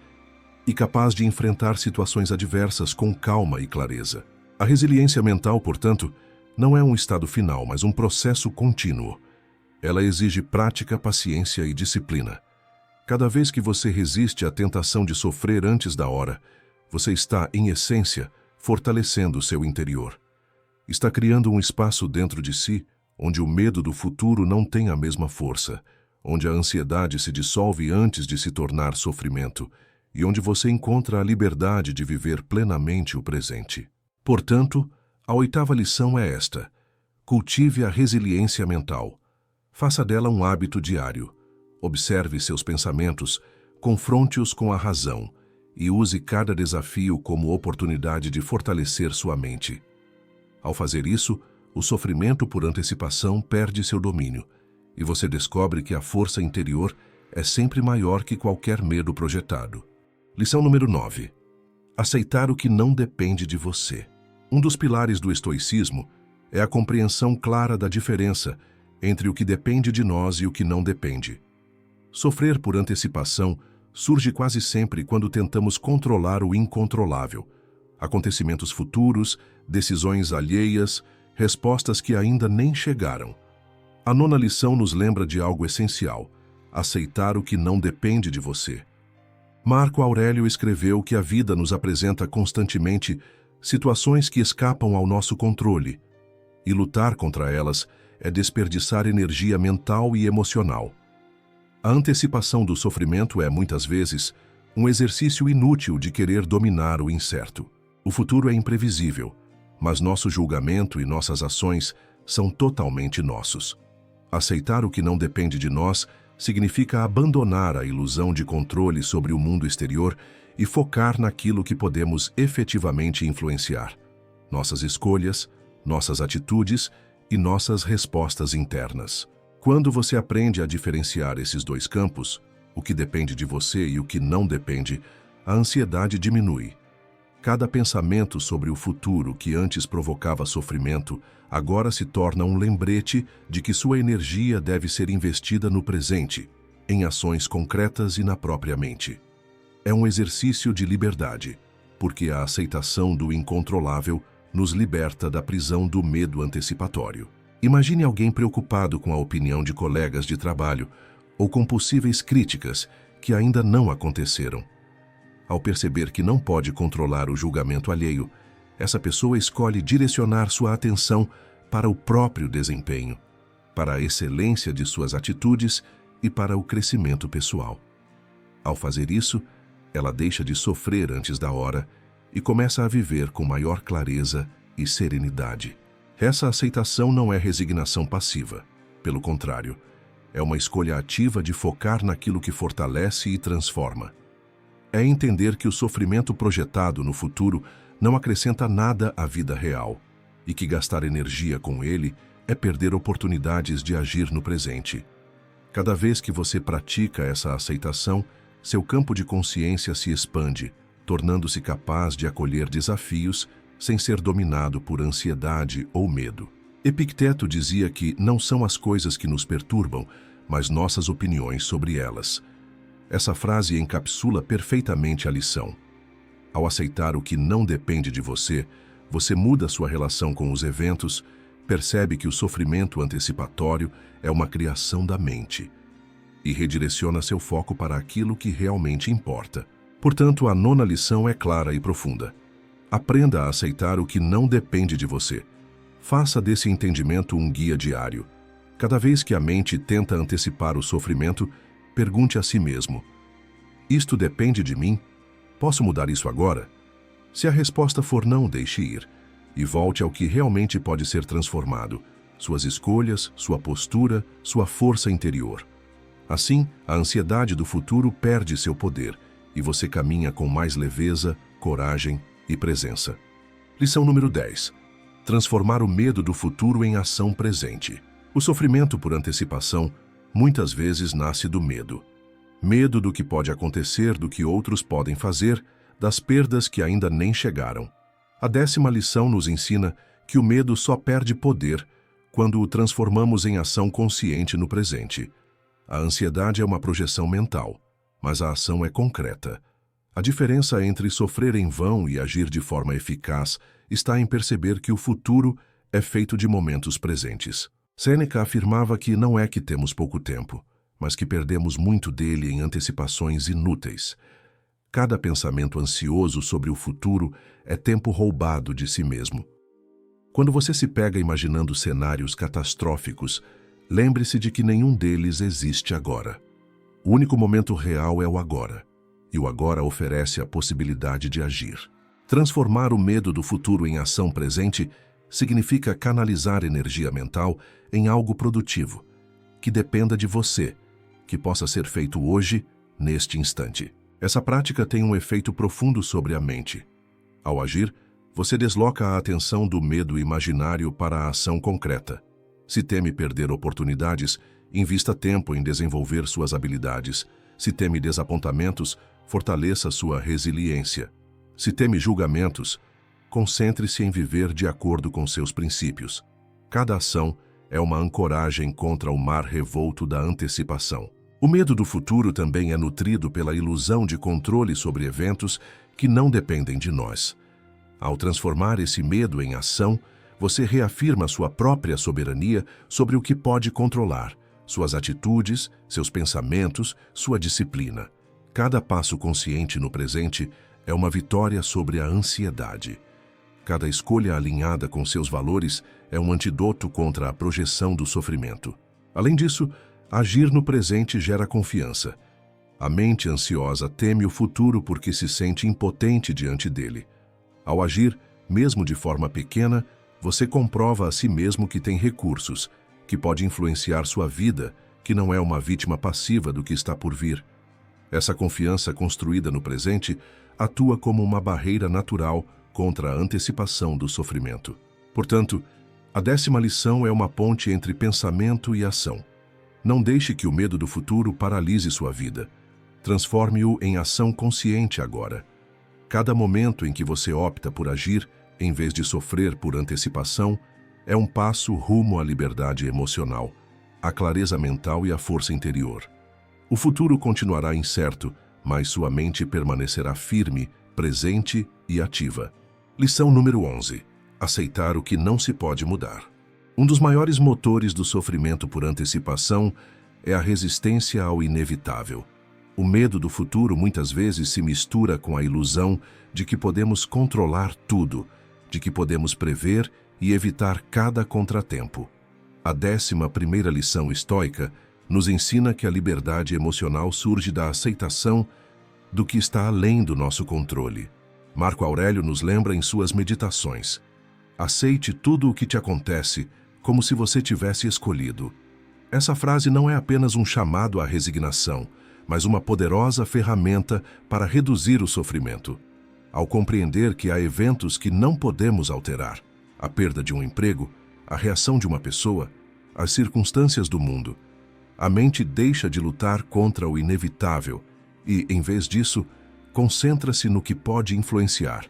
e capaz de enfrentar situações adversas com calma e clareza. A resiliência mental, portanto, não é um estado final, mas um processo contínuo. Ela exige prática, paciência e disciplina. Cada vez que você resiste à tentação de sofrer antes da hora, você está, em essência, fortalecendo seu interior. Está criando um espaço dentro de si onde o medo do futuro não tem a mesma força, onde a ansiedade se dissolve antes de se tornar sofrimento e onde você encontra a liberdade de viver plenamente o presente. Portanto, a 8ª lição é esta: cultive a resiliência mental. Faça dela um hábito diário. Observe seus pensamentos, confronte-os com a razão e use cada desafio como oportunidade de fortalecer sua mente. Ao fazer isso, o sofrimento por antecipação perde seu domínio e você descobre que a força interior é sempre maior que qualquer medo projetado. Lição número 9. Aceitar o que não depende de você. Um dos pilares do estoicismo é a compreensão clara da diferença entre o que depende de nós e o que não depende. Sofrer por antecipação surge quase sempre quando tentamos controlar o incontrolável. Acontecimentos futuros, decisões alheias, respostas que ainda nem chegaram. A 9ª lição nos lembra de algo essencial: aceitar o que não depende de você. Marco Aurélio escreveu que a vida nos apresenta constantemente situações que escapam ao nosso controle, e lutar contra elas é desperdiçar energia mental e emocional. A antecipação do sofrimento é, muitas vezes, um exercício inútil de querer dominar o incerto. O futuro é imprevisível, mas nosso julgamento e nossas ações são totalmente nossos. Aceitar o que não depende de nós significa abandonar a ilusão de controle sobre o mundo exterior e focar naquilo que podemos efetivamente influenciar: nossas escolhas, nossas atitudes e nossas respostas internas. Quando você aprende a diferenciar esses dois campos, o que depende de você e o que não depende, a ansiedade diminui. Cada pensamento sobre o futuro que antes provocava sofrimento agora se torna um lembrete de que sua energia deve ser investida no presente, em ações concretas e na própria mente. É um exercício de liberdade, porque a aceitação do incontrolável nos liberta da prisão do medo antecipatório. Imagine alguém preocupado com a opinião de colegas de trabalho ou com possíveis críticas que ainda não aconteceram. Ao perceber que não pode controlar o julgamento alheio, essa pessoa escolhe direcionar sua atenção para o próprio desempenho, para a excelência de suas atitudes e para o crescimento pessoal. Ao fazer isso, ela deixa de sofrer antes da hora e começa a viver com maior clareza e serenidade. Essa aceitação não é resignação passiva. Pelo contrário, é uma escolha ativa de focar naquilo que fortalece e transforma. É entender que o sofrimento projetado no futuro não acrescenta nada à vida real e que gastar energia com ele é perder oportunidades de agir no presente. Cada vez que você pratica essa aceitação, seu campo de consciência se expande, tornando-se capaz de acolher desafios sem ser dominado por ansiedade ou medo. Epicteto dizia que não são as coisas que nos perturbam, mas nossas opiniões sobre elas. Essa frase encapsula perfeitamente a lição. Ao aceitar o que não depende de você, você muda sua relação com os eventos, percebe que o sofrimento antecipatório é uma criação da mente e redireciona seu foco para aquilo que realmente importa. Portanto, a nona lição é clara e profunda. Aprenda a aceitar o que não depende de você. Faça desse entendimento um guia diário. Cada vez que a mente tenta antecipar o sofrimento, pergunte a si mesmo: isto depende de mim? Posso mudar isso agora? Se a resposta for não, deixe ir e volte ao que realmente pode ser transformado: suas escolhas, sua postura, sua força interior. Assim, a ansiedade do futuro perde seu poder e você caminha com mais leveza, coragem e presença. Lição número 10. Transformar o medo do futuro em ação presente. O sofrimento por antecipação muitas vezes nasce do medo. Medo do que pode acontecer, do que outros podem fazer, das perdas que ainda nem chegaram. A 10ª lição nos ensina que o medo só perde poder quando o transformamos em ação consciente no presente. A ansiedade é uma projeção mental, mas a ação é concreta. A diferença entre sofrer em vão e agir de forma eficaz está em perceber que o futuro é feito de momentos presentes. Sêneca afirmava que não é que temos pouco tempo, mas que perdemos muito dele em antecipações inúteis. Cada pensamento ansioso sobre o futuro é tempo roubado de si mesmo. Quando você se pega imaginando cenários catastróficos, lembre-se de que nenhum deles existe agora. O único momento real é o agora, e o agora oferece a possibilidade de agir. Transformar o medo do futuro em ação presente significa canalizar energia mental em algo produtivo, que dependa de você, que possa ser feito hoje, neste instante. Essa prática tem um efeito profundo sobre a mente. Ao agir, você desloca a atenção do medo imaginário para a ação concreta. Se teme perder oportunidades, invista tempo em desenvolver suas habilidades. Se teme desapontamentos, fortaleça sua resiliência. Se teme julgamentos, concentre-se em viver de acordo com seus princípios. Cada ação é uma ancoragem contra o mar revolto da antecipação. O medo do futuro também é nutrido pela ilusão de controle sobre eventos que não dependem de nós. Ao transformar esse medo em ação, você reafirma sua própria soberania sobre o que pode controlar, suas atitudes, seus pensamentos, sua disciplina. Cada passo consciente no presente é uma vitória sobre a ansiedade. Cada escolha alinhada com seus valores é um antídoto contra a projeção do sofrimento. Além disso, agir no presente gera confiança. A mente ansiosa teme o futuro porque se sente impotente diante dele. Ao agir, mesmo de forma pequena, você comprova a si mesmo que tem recursos, que pode influenciar sua vida, que não é uma vítima passiva do que está por vir. Essa confiança construída no presente atua como uma barreira natural contra a antecipação do sofrimento. Portanto, a 10ª lição é uma ponte entre pensamento e ação. Não deixe que o medo do futuro paralise sua vida. Transforme-o em ação consciente agora. Cada momento em que você opta por agir, em vez de sofrer por antecipação, é um passo rumo à liberdade emocional, à clareza mental e à força interior. O futuro continuará incerto, mas sua mente permanecerá firme, presente e ativa. Lição número 11. Aceitar o que não se pode mudar. Um dos maiores motores do sofrimento por antecipação é a resistência ao inevitável. O medo do futuro muitas vezes se mistura com a ilusão de que podemos controlar tudo, de que podemos prever e evitar cada contratempo. A 11ª lição estoica nos ensina que a liberdade emocional surge da aceitação do que está além do nosso controle. Marco Aurélio nos lembra em suas meditações: aceite tudo o que te acontece como se você tivesse escolhido. Essa frase não é apenas um chamado à resignação, mas uma poderosa ferramenta para reduzir o sofrimento. Ao compreender que há eventos que não podemos alterar, a perda de um emprego, a reação de uma pessoa, as circunstâncias do mundo, a mente deixa de lutar contra o inevitável e, em vez disso, concentra-se no que pode influenciar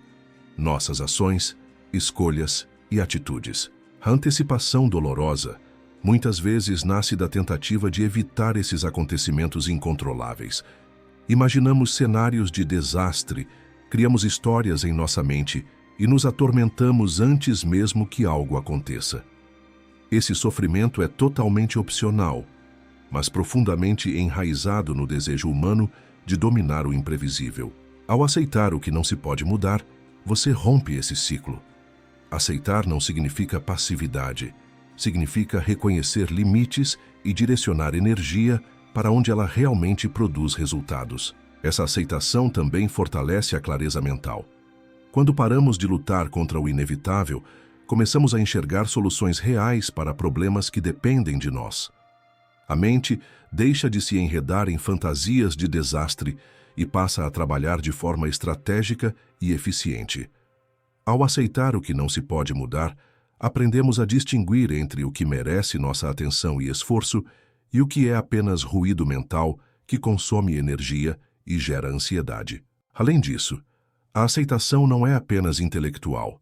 nossas ações, escolhas e atitudes. A antecipação dolorosa muitas vezes nasce da tentativa de evitar esses acontecimentos incontroláveis. Imaginamos cenários de desastre, criamos histórias em nossa mente e nos atormentamos antes mesmo que algo aconteça. Esse sofrimento é totalmente opcional, mas profundamente enraizado no desejo humano de dominar o imprevisível. Ao aceitar o que não se pode mudar, você rompe esse ciclo. Aceitar não significa passividade, significa reconhecer limites e direcionar energia para onde ela realmente produz resultados. Essa aceitação também fortalece a clareza mental. Quando paramos de lutar contra o inevitável, começamos a enxergar soluções reais para problemas que dependem de nós. A mente deixa de se enredar em fantasias de desastre e passa a trabalhar de forma estratégica e eficiente. Ao aceitar o que não se pode mudar, aprendemos a distinguir entre o que merece nossa atenção e esforço e o que é apenas ruído mental que consome energia e gera ansiedade. Além disso, a aceitação não é apenas intelectual,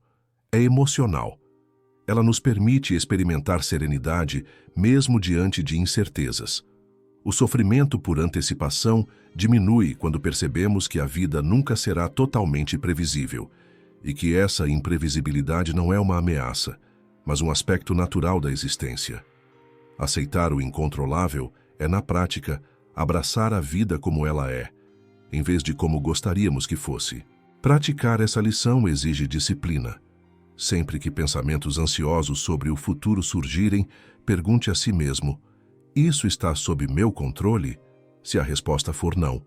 é emocional. Ela nos permite experimentar serenidade mesmo diante de incertezas. O sofrimento por antecipação diminui quando percebemos que a vida nunca será totalmente previsível e que essa imprevisibilidade não é uma ameaça, mas um aspecto natural da existência. Aceitar o incontrolável é, na prática, abraçar a vida como ela é, em vez de como gostaríamos que fosse. Praticar essa lição exige disciplina. Sempre que pensamentos ansiosos sobre o futuro surgirem, pergunte a si mesmo: isso está sob meu controle? Se a resposta for não,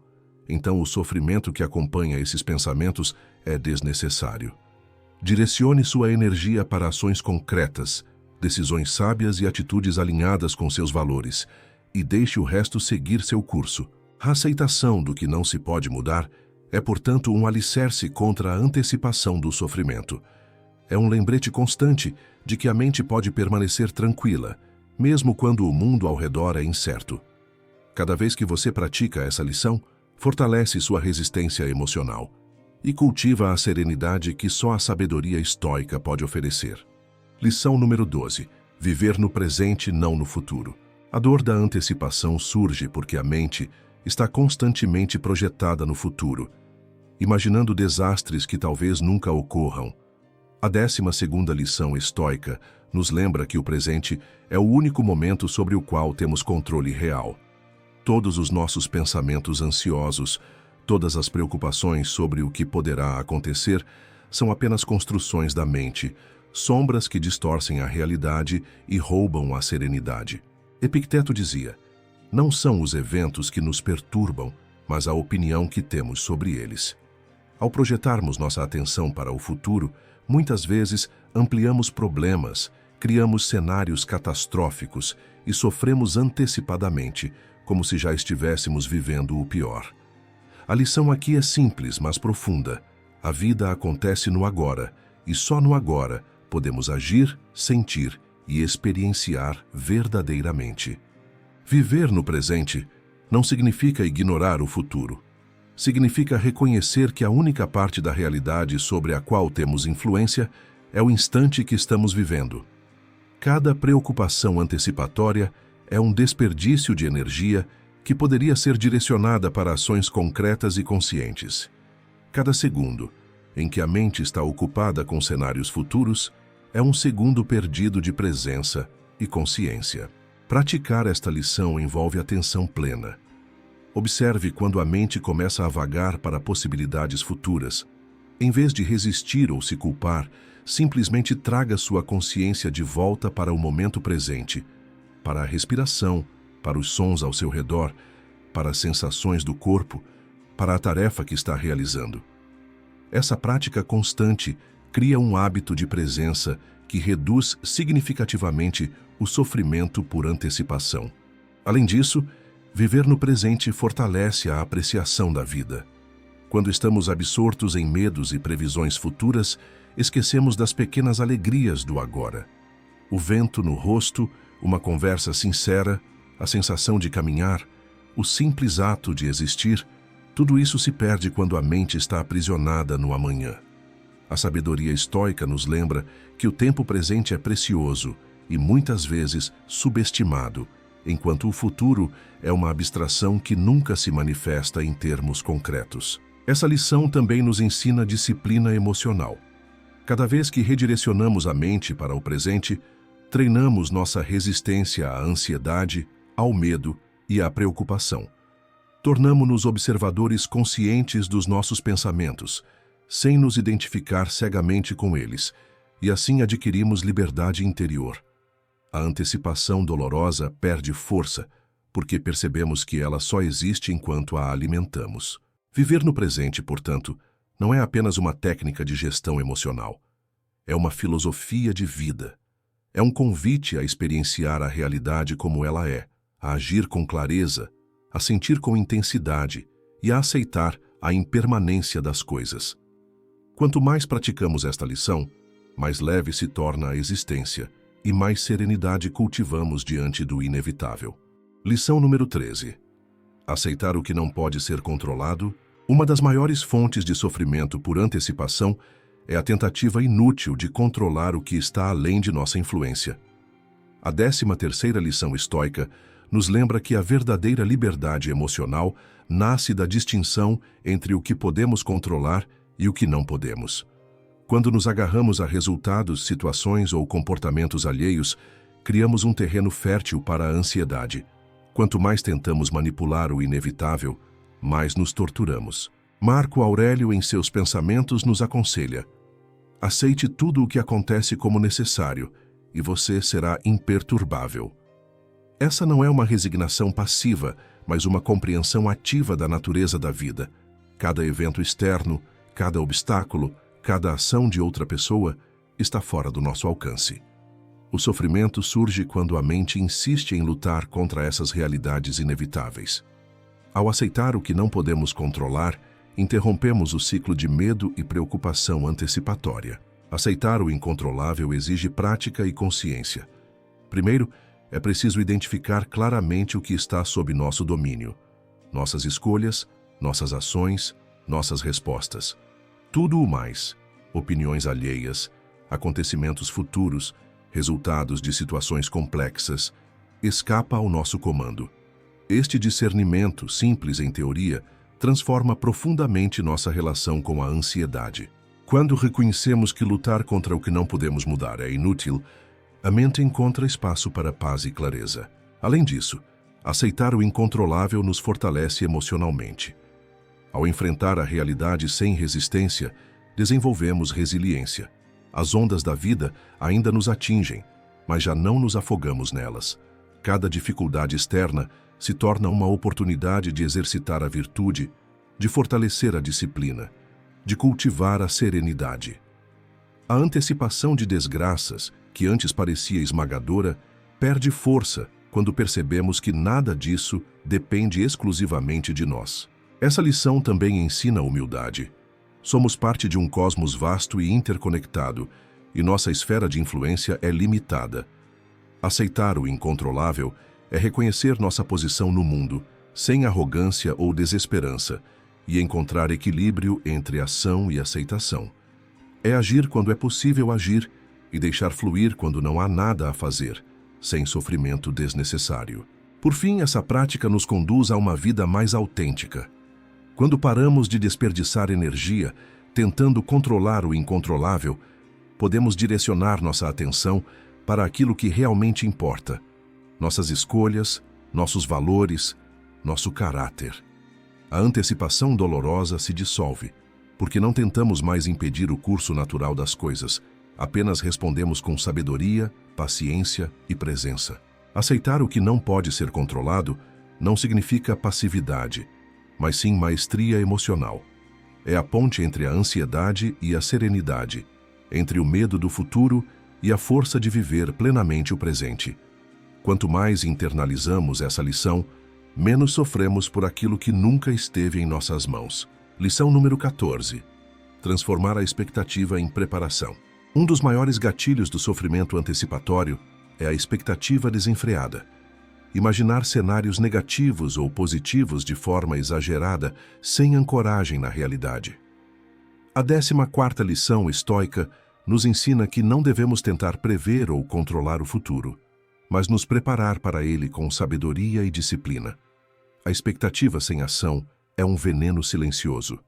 então o sofrimento que acompanha esses pensamentos é desnecessário. Direcione sua energia para ações concretas, decisões sábias e atitudes alinhadas com seus valores, e deixe o resto seguir seu curso. A aceitação do que não se pode mudar é, portanto, um alicerce contra a antecipação do sofrimento. É um lembrete constante de que a mente pode permanecer tranquila, mesmo quando o mundo ao redor é incerto. Cada vez que você pratica essa lição, fortalece sua resistência emocional e cultiva a serenidade que só a sabedoria estoica pode oferecer. Lição número 12. Viver no presente, não no futuro. A dor da antecipação surge porque a mente está constantemente projetada no futuro, imaginando desastres que talvez nunca ocorram. A 12ª lição estoica nos lembra que o presente é o único momento sobre o qual temos controle real. Todos os nossos pensamentos ansiosos, todas as preocupações sobre o que poderá acontecer, são apenas construções da mente, sombras que distorcem a realidade e roubam a serenidade. Epicteto dizia: não são os eventos que nos perturbam, mas a opinião que temos sobre eles. Ao projetarmos nossa atenção para o futuro, muitas vezes ampliamos problemas, criamos cenários catastróficos e sofremos antecipadamente, como se já estivéssemos vivendo o pior. A lição aqui é simples, mas profunda. A vida acontece no agora, e só no agora podemos agir, sentir e experienciar verdadeiramente. Viver no presente não significa ignorar o futuro. Significa reconhecer que a única parte da realidade sobre a qual temos influência é o instante que estamos vivendo. Cada preocupação antecipatória é um desperdício de energia que poderia ser direcionada para ações concretas e conscientes. Cada segundo em que a mente está ocupada com cenários futuros é um segundo perdido de presença e consciência. Praticar esta lição envolve atenção plena. Observe quando a mente começa a vagar para possibilidades futuras. Em vez de resistir ou se culpar, simplesmente traga sua consciência de volta para o momento presente, para a respiração, para os sons ao seu redor, para as sensações do corpo, para a tarefa que está realizando. Essa prática constante cria um hábito de presença que reduz significativamente o sofrimento por antecipação. Além disso, viver no presente fortalece a apreciação da vida. Quando estamos absortos em medos e previsões futuras, esquecemos das pequenas alegrias do agora. O vento no rosto, uma conversa sincera, a sensação de caminhar, o simples ato de existir, tudo isso se perde quando a mente está aprisionada no amanhã. A sabedoria estoica nos lembra que o tempo presente é precioso e muitas vezes subestimado, enquanto o futuro é uma abstração que nunca se manifesta em termos concretos. Essa lição também nos ensina disciplina emocional. Cada vez que redirecionamos a mente para o presente, treinamos nossa resistência à ansiedade, ao medo e à preocupação. Tornamo-nos observadores conscientes dos nossos pensamentos, sem nos identificar cegamente com eles, e assim adquirimos liberdade interior. A antecipação dolorosa perde força, porque percebemos que ela só existe enquanto a alimentamos. Viver no presente, portanto, não é apenas uma técnica de gestão emocional. É uma filosofia de vida. É um convite a experienciar a realidade como ela é, a agir com clareza, a sentir com intensidade e a aceitar a impermanência das coisas. Quanto mais praticamos esta lição, mais leve se torna a existência e mais serenidade cultivamos diante do inevitável. Lição número 13. Aceitar o que não pode ser controlado. Uma das maiores fontes de sofrimento por antecipação é a tentativa inútil de controlar o que está além de nossa influência. A 13ª lição estoica nos lembra que a verdadeira liberdade emocional nasce da distinção entre o que podemos controlar e o que não podemos. Quando nos agarramos a resultados, situações ou comportamentos alheios, criamos um terreno fértil para a ansiedade. Quanto mais tentamos manipular o inevitável, mais nos torturamos. Marco Aurélio, em seus Pensamentos, nos aconselha: aceite tudo o que acontece como necessário, e você será imperturbável. Essa não é uma resignação passiva, mas uma compreensão ativa da natureza da vida. Cada evento externo, cada obstáculo, cada ação de outra pessoa está fora do nosso alcance. O sofrimento surge quando a mente insiste em lutar contra essas realidades inevitáveis. Ao aceitar o que não podemos controlar, interrompemos o ciclo de medo e preocupação antecipatória. Aceitar o incontrolável exige prática e consciência. Primeiro, é preciso identificar claramente o que está sob nosso domínio: nossas escolhas, nossas ações, nossas respostas. Tudo o mais, opiniões alheias, acontecimentos futuros, resultados de situações complexas, escapa ao nosso comando. Este discernimento, simples em teoria, transforma profundamente nossa relação com a ansiedade. Quando reconhecemos que lutar contra o que não podemos mudar é inútil, a mente encontra espaço para paz e clareza. Além disso, aceitar o incontrolável nos fortalece emocionalmente. Ao enfrentar a realidade sem resistência, desenvolvemos resiliência. As ondas da vida ainda nos atingem, mas já não nos afogamos nelas. Cada dificuldade externa se torna uma oportunidade de exercitar a virtude, de fortalecer a disciplina, de cultivar a serenidade. A antecipação de desgraças, que antes parecia esmagadora, perde força quando percebemos que nada disso depende exclusivamente de nós. Essa lição também ensina humildade. Somos parte de um cosmos vasto e interconectado, e nossa esfera de influência é limitada. Aceitar o incontrolável é reconhecer nossa posição no mundo, sem arrogância ou desesperança, e encontrar equilíbrio entre ação e aceitação. É agir quando é possível agir e deixar fluir quando não há nada a fazer, sem sofrimento desnecessário. Por fim, essa prática nos conduz a uma vida mais autêntica. Quando paramos de desperdiçar energia tentando controlar o incontrolável, podemos direcionar nossa atenção para aquilo que realmente importa: nossas escolhas, nossos valores, nosso caráter. A antecipação dolorosa se dissolve, porque não tentamos mais impedir o curso natural das coisas, apenas respondemos com sabedoria, paciência e presença. Aceitar o que não pode ser controlado não significa passividade, mas sim maestria emocional. É a ponte entre a ansiedade e a serenidade, entre o medo do futuro e a força de viver plenamente o presente. Quanto mais internalizamos essa lição, menos sofremos por aquilo que nunca esteve em nossas mãos. Lição número 14. Transformar a expectativa em preparação. Um dos maiores gatilhos do sofrimento antecipatório é a expectativa desenfreada. Imaginar cenários negativos ou positivos de forma exagerada, sem ancoragem na realidade. A 14ª lição estoica nos ensina que não devemos tentar prever ou controlar o futuro, mas nos preparar para ele com sabedoria e disciplina. A expectativa sem ação é um veneno silencioso.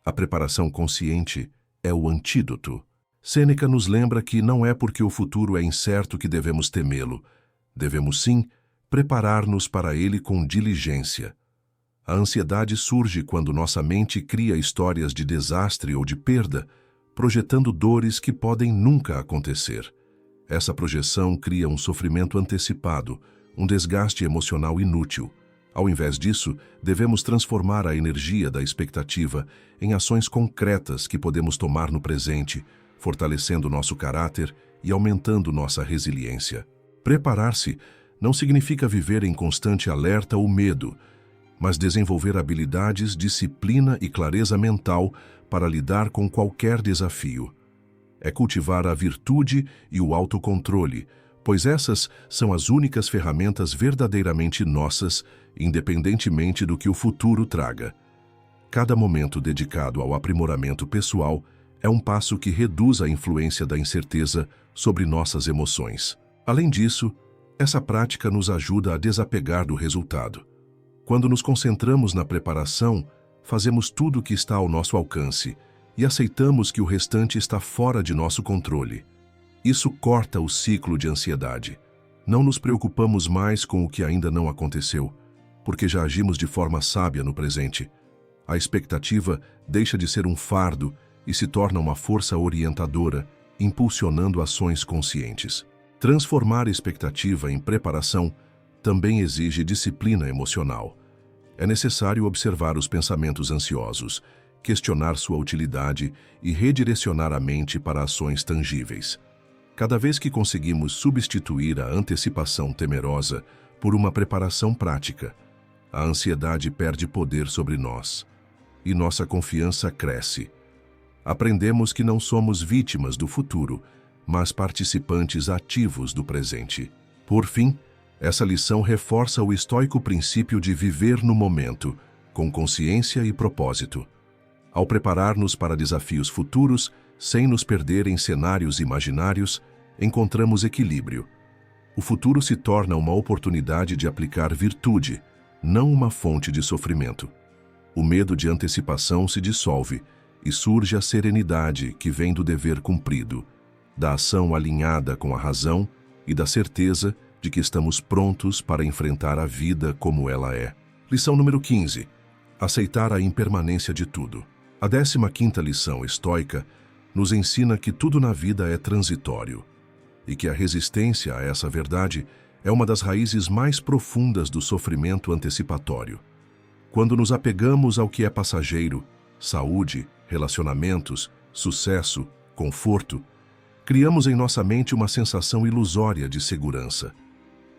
A preparação consciente é o antídoto. Sêneca nos lembra que não é porque o futuro é incerto que devemos temê-lo. Devemos, sim, preparar-nos para ele com diligência. A ansiedade surge quando nossa mente cria histórias de desastre ou de perda, projetando dores que podem nunca acontecer. Essa projeção cria um sofrimento antecipado, um desgaste emocional inútil. Ao invés disso, devemos transformar a energia da expectativa em ações concretas que podemos tomar no presente, fortalecendo nosso caráter e aumentando nossa resiliência. Preparar-se não significa viver em constante alerta ou medo, mas desenvolver habilidades, disciplina e clareza mental para lidar com qualquer desafio. É cultivar a virtude e o autocontrole, pois essas são as únicas ferramentas verdadeiramente nossas, independentemente do que o futuro traga. Cada momento dedicado ao aprimoramento pessoal é um passo que reduz a influência da incerteza sobre nossas emoções. Além disso, essa prática nos ajuda a desapegar do resultado. Quando nos concentramos na preparação, fazemos tudo o que está ao nosso alcance e aceitamos que o restante está fora de nosso controle. Isso corta o ciclo de ansiedade. Não nos preocupamos mais com o que ainda não aconteceu, porque já agimos de forma sábia no presente. A expectativa deixa de ser um fardo e se torna uma força orientadora, impulsionando ações conscientes. Transformar a expectativa em preparação também exige disciplina emocional. É necessário observar os pensamentos ansiosos, questionar sua utilidade e redirecionar a mente para ações tangíveis. Cada vez que conseguimos substituir a antecipação temerosa por uma preparação prática, a ansiedade perde poder sobre nós e nossa confiança cresce. Aprendemos que não somos vítimas do futuro, mas participantes ativos do presente. Por fim, essa lição reforça o estoico princípio de viver no momento, com consciência e propósito. Ao preparar-nos para desafios futuros, sem nos perder em cenários imaginários, encontramos equilíbrio. O futuro se torna uma oportunidade de aplicar virtude, não uma fonte de sofrimento. O medo de antecipação se dissolve e surge a serenidade que vem do dever cumprido, da ação alinhada com a razão e da certeza de que estamos prontos para enfrentar a vida como ela é. Lição número 15. Aceitar a impermanência de tudo. A 15ª lição estoica nos ensina que tudo na vida é transitório e que a resistência a essa verdade é uma das raízes mais profundas do sofrimento antecipatório. Quando nos apegamos ao que é passageiro, saúde, relacionamentos, sucesso, conforto, criamos em nossa mente uma sensação ilusória de segurança.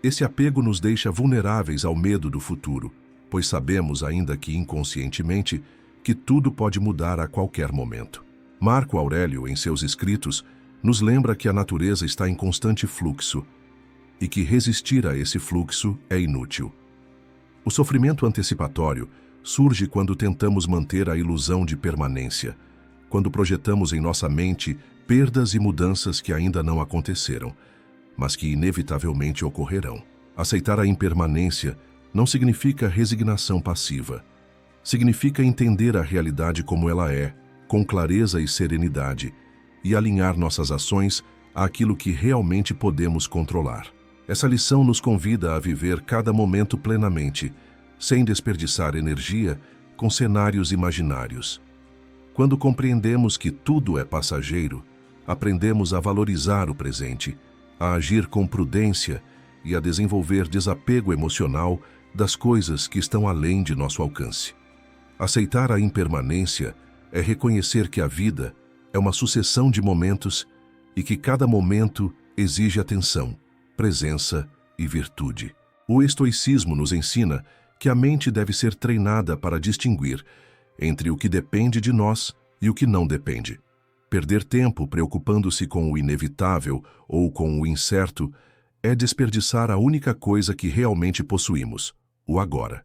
Esse apego nos deixa vulneráveis ao medo do futuro, pois sabemos, ainda que inconscientemente, que tudo pode mudar a qualquer momento. Marco Aurélio, em seus escritos, nos lembra que a natureza está em constante fluxo e que resistir a esse fluxo é inútil. O sofrimento antecipatório surge quando tentamos manter a ilusão de permanência, quando projetamos em nossa mente perdas e mudanças que ainda não aconteceram, mas que inevitavelmente ocorrerão. Aceitar a impermanência não significa resignação passiva. Significa entender a realidade como ela é, com clareza e serenidade, e alinhar nossas ações àquilo que realmente podemos controlar. Essa lição nos convida a viver cada momento plenamente, sem desperdiçar energia com cenários imaginários. Quando compreendemos que tudo é passageiro, aprendemos a valorizar o presente, a agir com prudência e a desenvolver desapego emocional das coisas que estão além de nosso alcance. Aceitar a impermanência é reconhecer que a vida é uma sucessão de momentos e que cada momento exige atenção, presença e virtude. O estoicismo nos ensina que a mente deve ser treinada para distinguir entre o que depende de nós e o que não depende. Perder tempo preocupando-se com o inevitável ou com o incerto é desperdiçar a única coisa que realmente possuímos, o agora.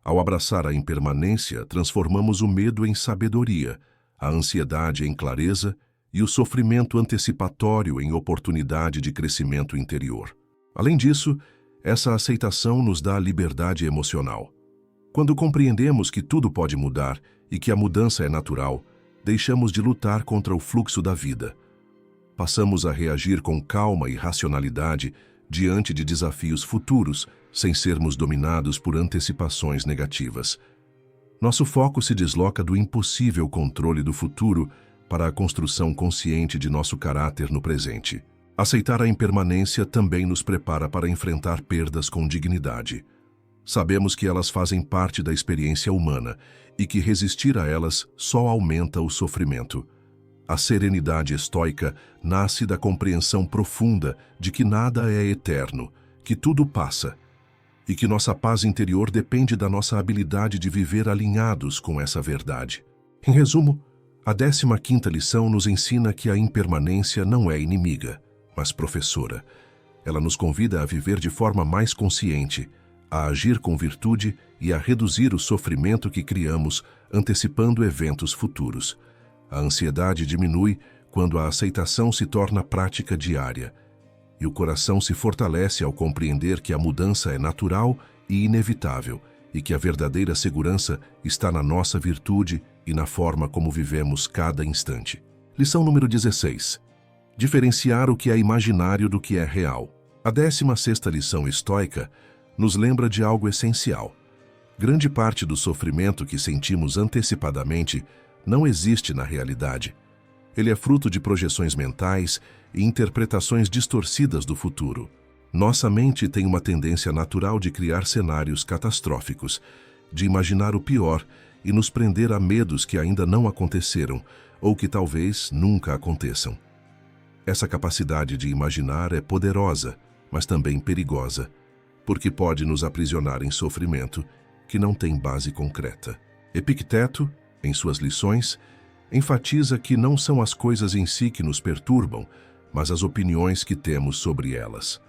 Ao abraçar a impermanência, transformamos o medo em sabedoria, a ansiedade em clareza e o sofrimento antecipatório em oportunidade de crescimento interior. Além disso, essa aceitação nos dá liberdade emocional. Quando compreendemos que tudo pode mudar e que a mudança é natural, deixamos de lutar contra o fluxo da vida. Passamos a reagir com calma e racionalidade diante de desafios futuros, sem sermos dominados por antecipações negativas. Nosso foco se desloca do impossível controle do futuro para a construção consciente de nosso caráter no presente. Aceitar a impermanência também nos prepara para enfrentar perdas com dignidade. Sabemos que elas fazem parte da experiência humana e que resistir a elas só aumenta o sofrimento. A serenidade estoica nasce da compreensão profunda de que nada é eterno, que tudo passa, e que nossa paz interior depende da nossa habilidade de viver alinhados com essa verdade. Em resumo, a 15ª lição nos ensina que a impermanência não é inimiga, mas professora. Ela nos convida a viver de forma mais consciente, a agir com virtude e a reduzir o sofrimento que criamos antecipando eventos futuros. A ansiedade diminui quando a aceitação se torna prática diária, e o coração se fortalece ao compreender que a mudança é natural e inevitável, e que a verdadeira segurança está na nossa virtude e na forma como vivemos cada instante. Lição número 16. Diferenciar o que é imaginário do que é real. A 16ª lição estoica nos lembra de algo essencial. Grande parte do sofrimento que sentimos antecipadamente não existe na realidade. Ele é fruto de projeções mentais e interpretações distorcidas do futuro. Nossa mente tem uma tendência natural de criar cenários catastróficos, de imaginar o pior e nos prender a medos que ainda não aconteceram ou que talvez nunca aconteçam. Essa capacidade de imaginar é poderosa, mas também perigosa, porque pode nos aprisionar em sofrimento que não tem base concreta. Epicteto, em suas lições, enfatiza que não são as coisas em si que nos perturbam, mas as opiniões que temos sobre elas.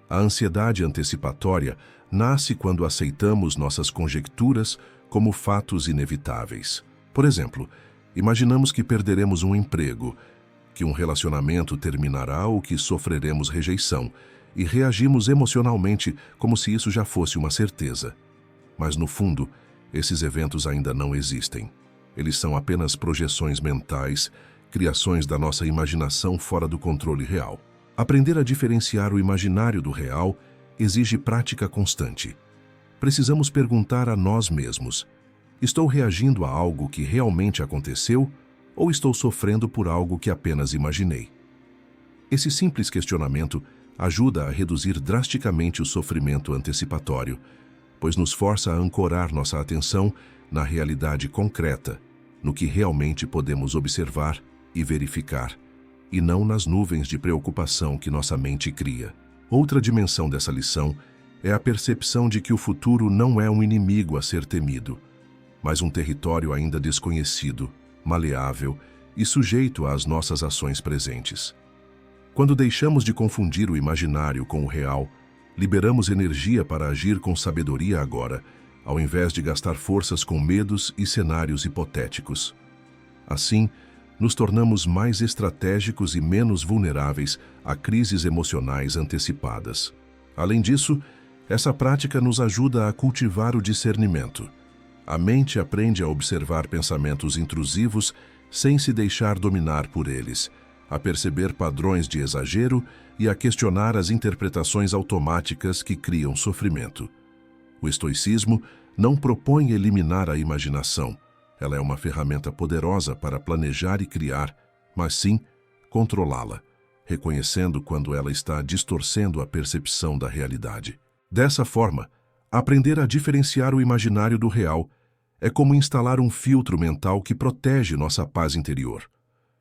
A ansiedade antecipatória nasce quando aceitamos nossas conjecturas como fatos inevitáveis. Por exemplo, imaginamos que perderemos um emprego, que um relacionamento terminará ou que sofreremos rejeição, e reagimos emocionalmente como se isso já fosse uma certeza. Mas, no fundo, esses eventos ainda não existem. Eles são apenas projeções mentais, criações da nossa imaginação fora do controle real. Aprender a diferenciar o imaginário do real exige prática constante. Precisamos perguntar a nós mesmos: estou reagindo a algo que realmente aconteceu ou estou sofrendo por algo que apenas imaginei? Esse simples questionamento ajuda a reduzir drasticamente o sofrimento antecipatório, pois nos força a ancorar nossa atenção na realidade concreta, no que realmente podemos observar e verificar, e não nas nuvens de preocupação que nossa mente cria. Outra dimensão dessa lição é a percepção de que o futuro não é um inimigo a ser temido, mas um território ainda desconhecido, maleável e sujeito às nossas ações presentes. Quando deixamos de confundir o imaginário com o real, liberamos energia para agir com sabedoria agora, ao invés de gastar forças com medos e cenários hipotéticos. Assim, nos tornamos mais estratégicos e menos vulneráveis a crises emocionais antecipadas. Além disso, essa prática nos ajuda a cultivar o discernimento. A mente aprende a observar pensamentos intrusivos sem se deixar dominar por eles, a perceber padrões de exagero e a questionar as interpretações automáticas que criam sofrimento. O estoicismo não propõe eliminar a imaginação. Ela é uma ferramenta poderosa para planejar e criar, mas sim controlá-la, reconhecendo quando ela está distorcendo a percepção da realidade. Dessa forma, aprender a diferenciar o imaginário do real é como instalar um filtro mental que protege nossa paz interior.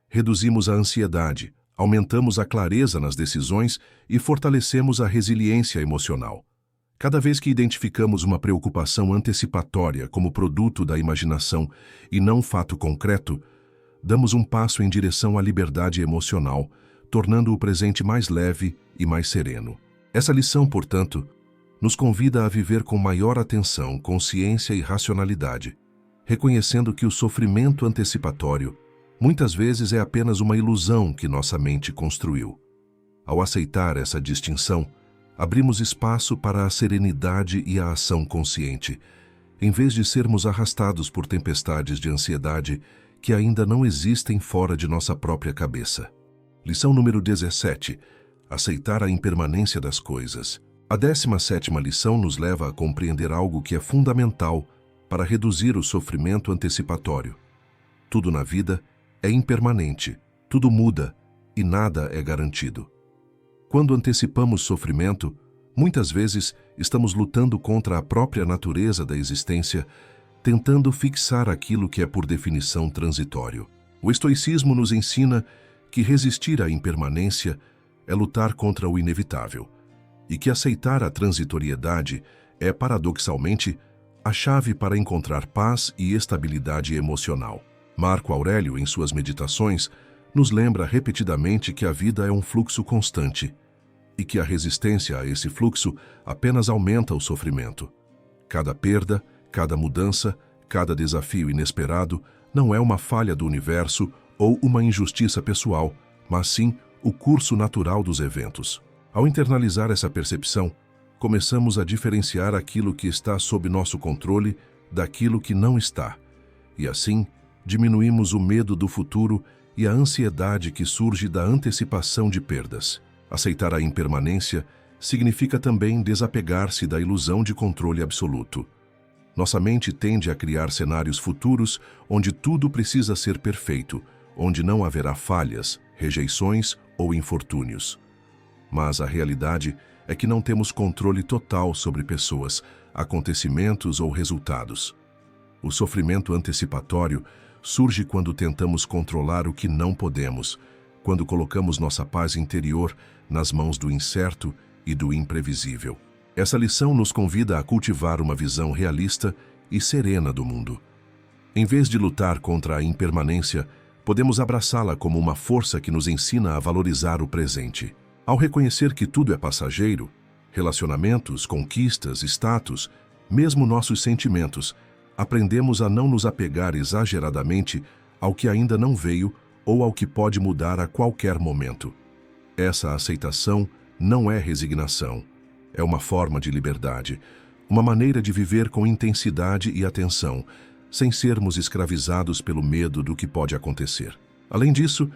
Reduzimos a ansiedade, aumentamos a clareza nas decisões e fortalecemos a resiliência emocional. Cada vez que identificamos uma preocupação antecipatória como produto da imaginação e não fato concreto, damos um passo em direção à liberdade emocional, tornando o presente mais leve e mais sereno. Essa lição, portanto, nos convida a viver com maior atenção, consciência e racionalidade, reconhecendo que o sofrimento antecipatório muitas vezes é apenas uma ilusão que nossa mente construiu. Ao aceitar essa distinção, abrimos espaço para a serenidade e a ação consciente, em vez de sermos arrastados por tempestades de ansiedade que ainda não existem fora de nossa própria cabeça. Lição número 17. Aceitar a impermanência das coisas. A 17ª lição nos leva a compreender algo que é fundamental para reduzir o sofrimento antecipatório. Tudo na vida é impermanente, tudo muda e nada é garantido. Quando antecipamos sofrimento, muitas vezes estamos lutando contra a própria natureza da existência, tentando fixar aquilo que é por definição transitório. O estoicismo nos ensina que resistir à impermanência é lutar contra o inevitável, e que aceitar a transitoriedade é, paradoxalmente, a chave para encontrar paz e estabilidade emocional. Marco Aurélio, em suas meditações, nos lembra repetidamente que a vida é um fluxo constante e que a resistência a esse fluxo apenas aumenta o sofrimento. Cada perda, cada mudança, cada desafio inesperado não é uma falha do universo ou uma injustiça pessoal, mas sim o curso natural dos eventos. Ao internalizar essa percepção, começamos a diferenciar aquilo que está sob nosso controle daquilo que não está, e assim diminuímos o medo do futuro e a ansiedade que surge da antecipação de perdas. Aceitar a impermanência significa também desapegar-se da ilusão de controle absoluto. Nossa mente tende a criar cenários futuros onde tudo precisa ser perfeito, onde não haverá falhas, rejeições ou infortúnios. Mas a realidade é que não temos controle total sobre pessoas, acontecimentos ou resultados. O sofrimento antecipatório surge quando tentamos controlar o que não podemos, quando colocamos nossa paz interior nas mãos do incerto e do imprevisível. Essa lição nos convida a cultivar uma visão realista e serena do mundo. Em vez de lutar contra a impermanência, podemos abraçá-la como uma força que nos ensina a valorizar o presente. Ao reconhecer que tudo é passageiro, relacionamentos, conquistas, status, mesmo nossos sentimentos, aprendemos a não nos apegar exageradamente ao que ainda não veio ou ao que pode mudar a qualquer momento. Essa aceitação não é resignação, é uma forma de liberdade, uma maneira de viver com intensidade e atenção, sem sermos escravizados pelo medo do que pode acontecer. Além disso,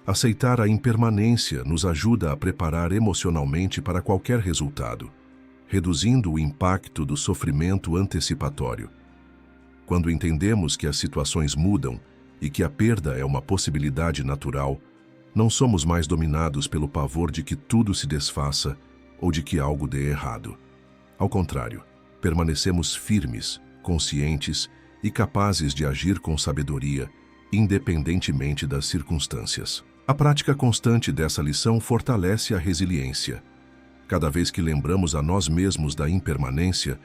aceitar a impermanência nos ajuda a preparar emocionalmente para qualquer resultado, reduzindo o impacto do sofrimento antecipatório. Quando entendemos que as situações mudam e que a perda é uma possibilidade natural, não somos mais dominados pelo pavor de que tudo se desfaça ou de que algo dê errado. Ao contrário, permanecemos firmes, conscientes e capazes de agir com sabedoria, independentemente das circunstâncias. A prática constante dessa lição fortalece a resiliência. Cada vez que lembramos a nós mesmos da impermanência,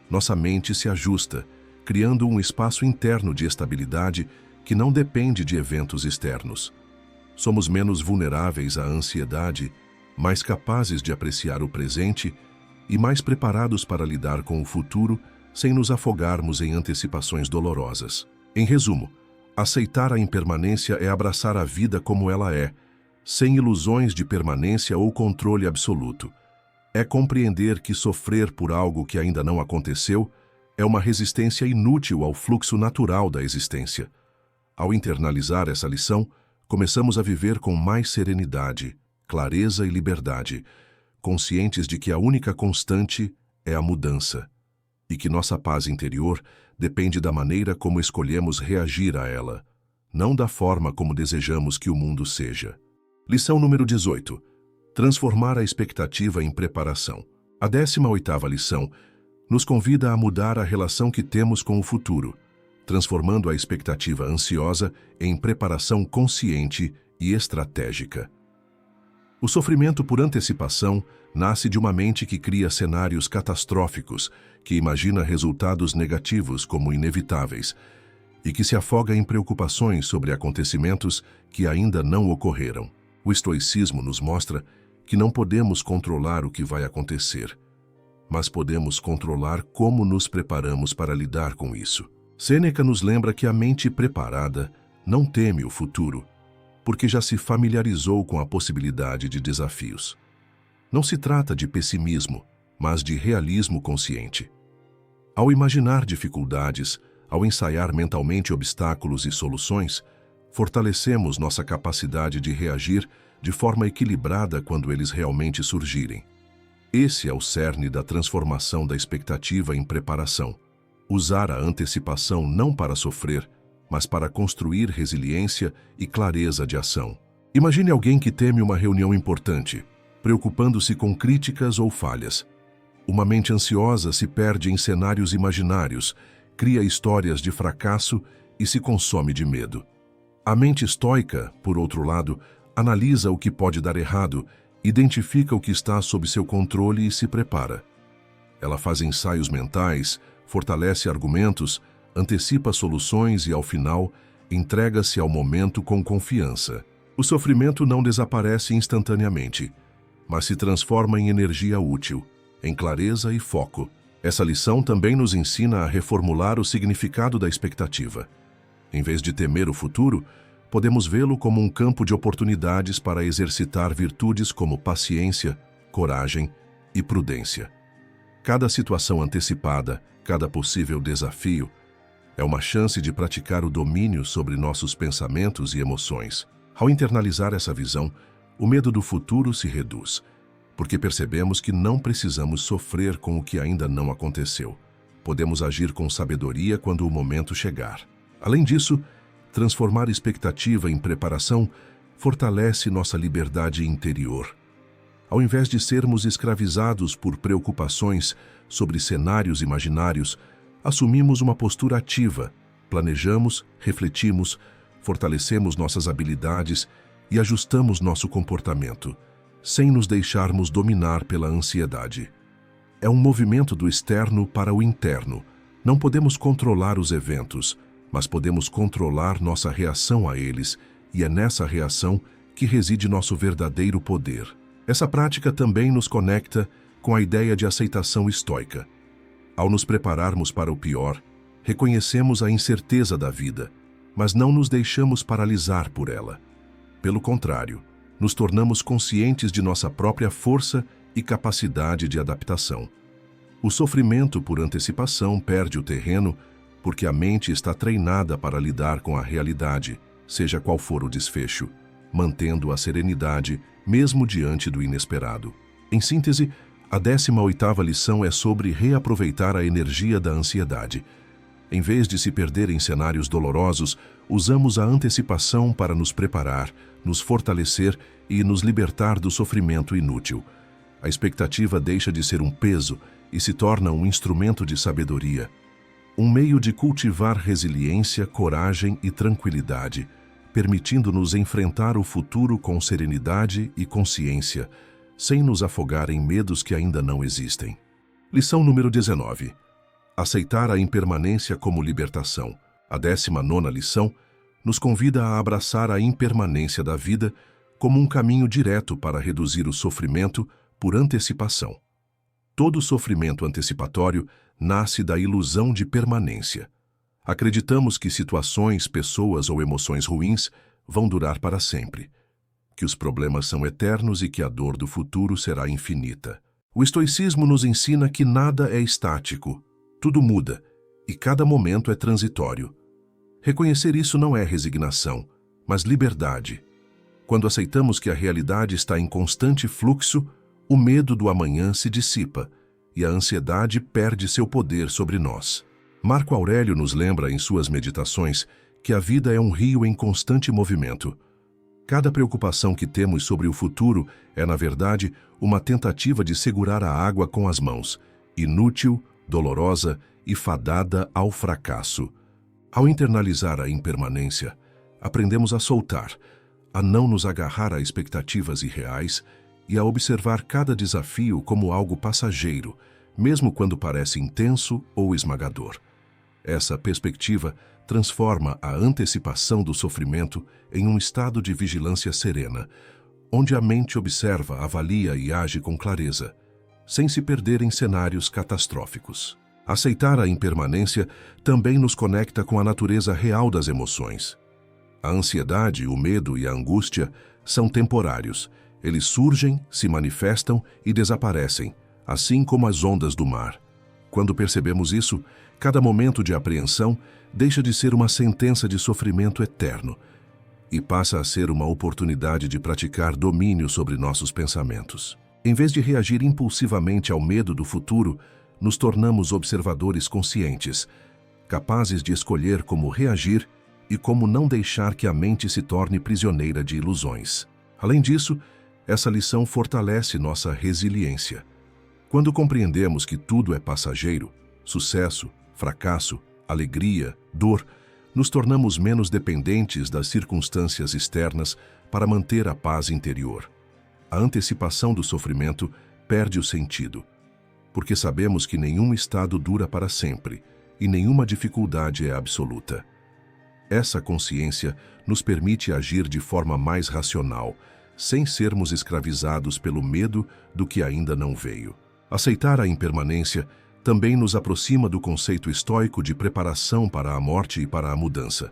nossa mente se ajusta, criando um espaço interno de estabilidade que não depende de eventos externos. Somos menos vulneráveis à ansiedade, mais capazes de apreciar o presente e mais preparados para lidar com o futuro sem nos afogarmos em antecipações dolorosas. Em resumo, aceitar a impermanência é abraçar a vida como ela é, sem ilusões de permanência ou controle absoluto. É compreender que sofrer por algo que ainda não aconteceu é uma resistência inútil ao fluxo natural da existência. Ao internalizar essa lição, começamos a viver com mais serenidade, clareza e liberdade, conscientes de que a única constante é a mudança, e que nossa paz interior depende da maneira como escolhemos reagir a ela, não da forma como desejamos que o mundo seja. Lição número 18. Transformar a expectativa em preparação. A 18ª lição nos convida a mudar a relação que temos com o futuro, transformando a expectativa ansiosa em preparação consciente e estratégica. O sofrimento por antecipação nasce de uma mente que cria cenários catastróficos, que imagina resultados negativos como inevitáveis e que se afoga em preocupações sobre acontecimentos que ainda não ocorreram. O estoicismo nos mostra que não podemos controlar o que vai acontecer, mas podemos controlar como nos preparamos para lidar com isso. Sêneca nos lembra que a mente preparada não teme o futuro, porque já se familiarizou com a possibilidade de desafios. Não se trata de pessimismo, mas de realismo consciente. Ao imaginar dificuldades, ao ensaiar mentalmente obstáculos e soluções, fortalecemos nossa capacidade de reagir de forma equilibrada quando eles realmente surgirem. Esse é o cerne da transformação da expectativa em preparação. Usar a antecipação não para sofrer, mas para construir resiliência e clareza de ação. Imagine alguém que teme uma reunião importante, preocupando-se com críticas ou falhas. Uma mente ansiosa se perde em cenários imaginários, cria histórias de fracasso e se consome de medo. A mente estoica, por outro lado, analisa o que pode dar errado, identifica o que está sob seu controle e se prepara. Ela faz ensaios mentais, fortalece argumentos, antecipa soluções e, ao final, entrega-se ao momento com confiança. O sofrimento não desaparece instantaneamente, mas se transforma em energia útil, em clareza e foco. Essa lição também nos ensina a reformular o significado da expectativa. Em vez de temer o futuro, podemos vê-lo como um campo de oportunidades para exercitar virtudes como paciência, coragem e prudência. Cada situação antecipada, cada possível desafio, é uma chance de praticar o domínio sobre nossos pensamentos e emoções. Ao internalizar essa visão, o medo do futuro se reduz, porque percebemos que não precisamos sofrer com o que ainda não aconteceu. Podemos agir com sabedoria quando o momento chegar. Além disso, transformar expectativa em preparação fortalece nossa liberdade interior. Ao invés de sermos escravizados por preocupações sobre cenários imaginários, assumimos uma postura ativa, planejamos, refletimos, fortalecemos nossas habilidades e ajustamos nosso comportamento, sem nos deixarmos dominar pela ansiedade. É um movimento do externo para o interno. Não podemos controlar os eventos, mas podemos controlar nossa reação a eles, e é nessa reação que reside nosso verdadeiro poder. Essa prática também nos conecta com a ideia de aceitação estoica. Ao nos prepararmos para o pior, reconhecemos a incerteza da vida, mas não nos deixamos paralisar por ela. Pelo contrário, nos tornamos conscientes de nossa própria força e capacidade de adaptação. O sofrimento por antecipação perde o terreno porque a mente está treinada para lidar com a realidade, seja qual for o desfecho, mantendo a serenidade mesmo diante do inesperado. Em síntese, a 18ª lição é sobre reaproveitar a energia da ansiedade. Em vez de se perder em cenários dolorosos, usamos a antecipação para nos preparar, nos fortalecer e nos libertar do sofrimento inútil. A expectativa deixa de ser um peso e se torna um instrumento de sabedoria, um meio de cultivar resiliência, coragem e tranquilidade, permitindo-nos enfrentar o futuro com serenidade e consciência, sem nos afogar em medos que ainda não existem. Lição número 19. Aceitar a impermanência como libertação. A 19ª lição nos convida a abraçar a impermanência da vida como um caminho direto para reduzir o sofrimento por antecipação. Todo sofrimento antecipatório nasce da ilusão de permanência. Acreditamos que situações, pessoas ou emoções ruins vão durar para sempre, que os problemas são eternos e que a dor do futuro será infinita. O estoicismo nos ensina que nada é estático, tudo muda e cada momento é transitório. Reconhecer isso não é resignação, mas liberdade. Quando aceitamos que a realidade está em constante fluxo, o medo do amanhã se dissipa e a ansiedade perde seu poder sobre nós. Marco Aurélio nos lembra em suas meditações que a vida é um rio em constante movimento. Cada preocupação que temos sobre o futuro é, na verdade, uma tentativa de segurar a água com as mãos, inútil, dolorosa e fadada ao fracasso. Ao internalizar a impermanência, aprendemos a soltar, a não nos agarrar a expectativas irreais e a observar cada desafio como algo passageiro, mesmo quando parece intenso ou esmagador. Essa perspectiva transforma a antecipação do sofrimento em um estado de vigilância serena, onde a mente observa, avalia e age com clareza, sem se perder em cenários catastróficos. Aceitar a impermanência também nos conecta com a natureza real das emoções. A ansiedade, o medo e a angústia são temporários. Eles surgem, se manifestam e desaparecem, assim como as ondas do mar. Quando percebemos isso, cada momento de apreensão deixa de ser uma sentença de sofrimento eterno e passa a ser uma oportunidade de praticar domínio sobre nossos pensamentos. Em vez de reagir impulsivamente ao medo do futuro, nos tornamos observadores conscientes, capazes de escolher como reagir e como não deixar que a mente se torne prisioneira de ilusões. Além disso, essa lição fortalece nossa resiliência. Quando compreendemos que tudo é passageiro, sucesso, fracasso, alegria, dor, nos tornamos menos dependentes das circunstâncias externas para manter a paz interior. A antecipação do sofrimento perde o sentido, porque sabemos que nenhum estado dura para sempre e nenhuma dificuldade é absoluta. Essa consciência nos permite agir de forma mais racional, sem sermos escravizados pelo medo do que ainda não veio. Aceitar a impermanência também nos aproxima do conceito estoico de preparação para a morte e para a mudança.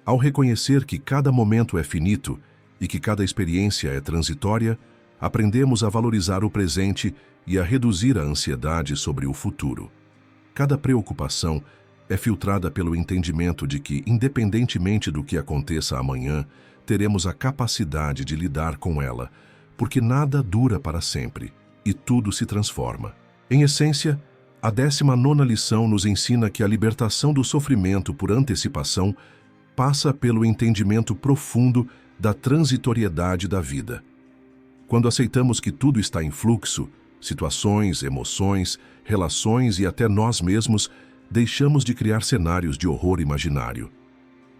Ao reconhecer que cada momento é finito e que cada experiência é transitória, aprendemos a valorizar o presente e a reduzir a ansiedade sobre o futuro. Cada preocupação é filtrada pelo entendimento de que, independentemente do que aconteça amanhã, teremos a capacidade de lidar com ela, porque nada dura para sempre e tudo se transforma. Em essência, a 19ª lição nos ensina que a libertação do sofrimento por antecipação passa pelo entendimento profundo da transitoriedade da vida. Quando aceitamos que tudo está em fluxo, situações, emoções, relações e até nós mesmos, deixamos de criar cenários de horror imaginário.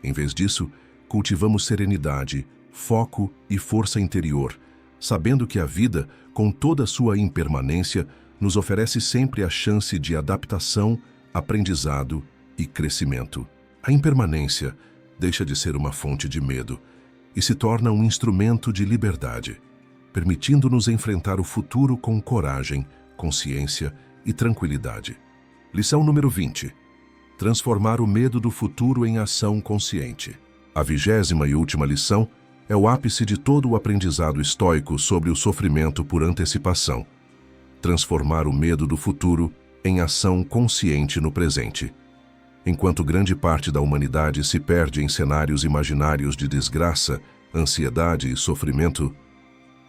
Em vez disso, cultivamos serenidade, foco e força interior, sabendo que a vida, com toda a sua impermanência, nos oferece sempre a chance de adaptação, aprendizado e crescimento. A impermanência deixa de ser uma fonte de medo e se torna um instrumento de liberdade, permitindo-nos enfrentar o futuro com coragem, consciência e tranquilidade. Lição número 20. Transformar o medo do futuro em ação consciente. A 20ª e última lição é o ápice de todo o aprendizado estoico sobre o sofrimento por antecipação. Transformar o medo do futuro em ação consciente no presente. Enquanto grande parte da humanidade se perde em cenários imaginários de desgraça, ansiedade e sofrimento,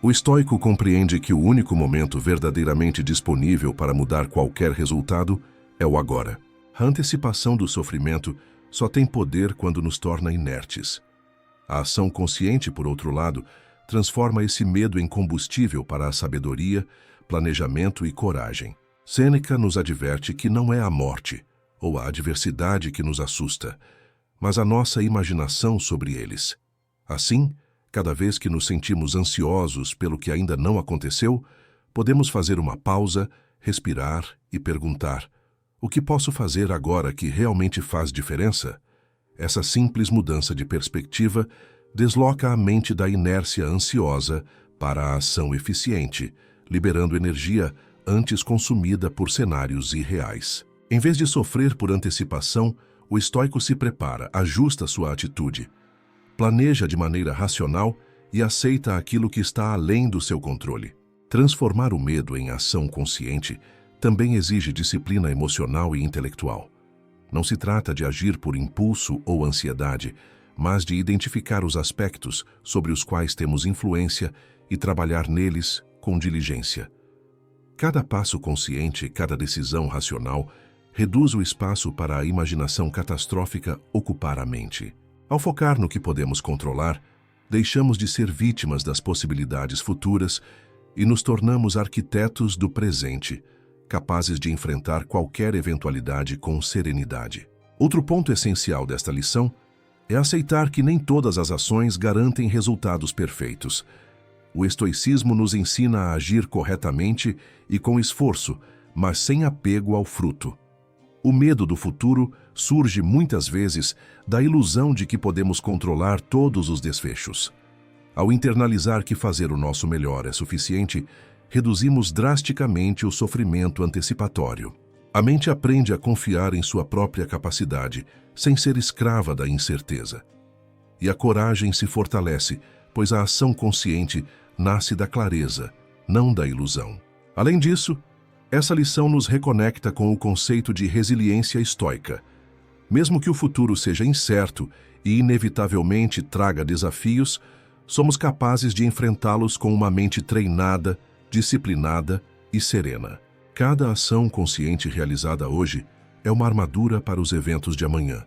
o estoico compreende que o único momento verdadeiramente disponível para mudar qualquer resultado é o agora. A antecipação do sofrimento só tem poder quando nos torna inertes. A ação consciente, por outro lado, transforma esse medo em combustível para a sabedoria, planejamento e coragem. Sêneca nos adverte que não é a morte ou a adversidade que nos assusta, mas a nossa imaginação sobre eles. Assim, cada vez que nos sentimos ansiosos pelo que ainda não aconteceu, podemos fazer uma pausa, respirar e perguntar: o que posso fazer agora que realmente faz diferença? Essa simples mudança de perspectiva desloca a mente da inércia ansiosa para a ação eficiente, liberando energia antes consumida por cenários irreais. Em vez de sofrer por antecipação, o estoico se prepara, ajusta sua atitude, planeja de maneira racional e aceita aquilo que está além do seu controle. Transformar o medo em ação consciente também exige disciplina emocional e intelectual. Não se trata de agir por impulso ou ansiedade, mas de identificar os aspectos sobre os quais temos influência e trabalhar neles com diligência. Cada passo consciente, cada decisão racional, reduz o espaço para a imaginação catastrófica ocupar a mente. Ao focar no que podemos controlar, deixamos de ser vítimas das possibilidades futuras e nos tornamos arquitetos do presente, capazes de enfrentar qualquer eventualidade com serenidade. Outro ponto essencial desta lição é aceitar que nem todas as ações garantem resultados perfeitos. O estoicismo nos ensina a agir corretamente e com esforço, mas sem apego ao fruto. O medo do futuro surge muitas vezes da ilusão de que podemos controlar todos os desfechos. Ao internalizar que fazer o nosso melhor é suficiente, reduzimos drasticamente o sofrimento antecipatório. A mente aprende a confiar em sua própria capacidade, sem ser escrava da incerteza. E a coragem se fortalece, pois a ação consciente nasce da clareza, não da ilusão. Além disso, essa lição nos reconecta com o conceito de resiliência estoica. Mesmo que o futuro seja incerto e inevitavelmente traga desafios, somos capazes de enfrentá-los com uma mente treinada, disciplinada e serena. Cada ação consciente realizada hoje é uma armadura para os eventos de amanhã.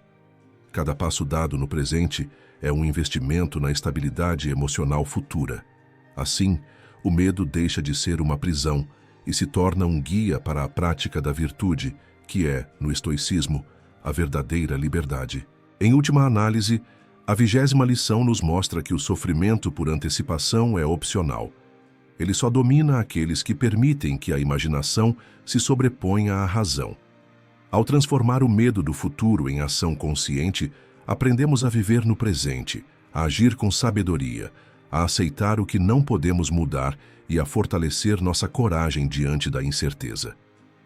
Cada passo dado no presente é um investimento na estabilidade emocional futura. Assim, o medo deixa de ser uma prisão e se torna um guia para a prática da virtude, que é, no estoicismo, a verdadeira liberdade. Em última análise, a 20ª lição nos mostra que o sofrimento por antecipação é opcional. Ele só domina aqueles que permitem que a imaginação se sobreponha à razão. Ao transformar o medo do futuro em ação consciente, aprendemos a viver no presente, a agir com sabedoria, a aceitar o que não podemos mudar e a fortalecer nossa coragem diante da incerteza.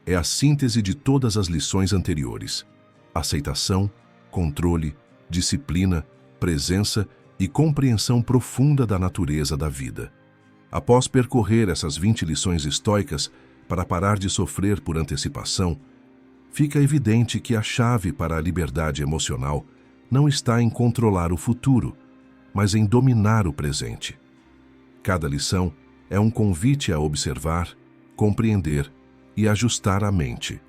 É a síntese de todas as lições anteriores: aceitação, controle, disciplina, presença e compreensão profunda da natureza da vida. Após percorrer essas 20 lições estoicas para parar de sofrer por antecipação, fica evidente que a chave para a liberdade emocional não está em controlar o futuro, mas em dominar o presente. Cada lição é um convite a observar, compreender e ajustar a mente.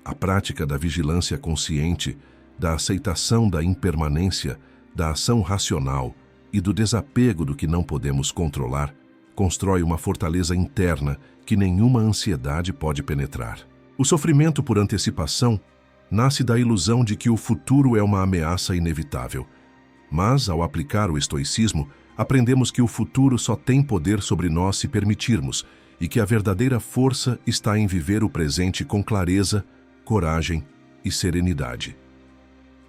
A prática da vigilância consciente, da aceitação da impermanência, da ação racional e do desapego do que não podemos controlar constrói uma fortaleza interna que nenhuma ansiedade pode penetrar. O sofrimento por antecipação nasce da ilusão de que o futuro é uma ameaça inevitável. Mas, ao aplicar o estoicismo, aprendemos que o futuro só tem poder sobre nós se permitirmos e que a verdadeira força está em viver o presente com clareza, coragem e serenidade.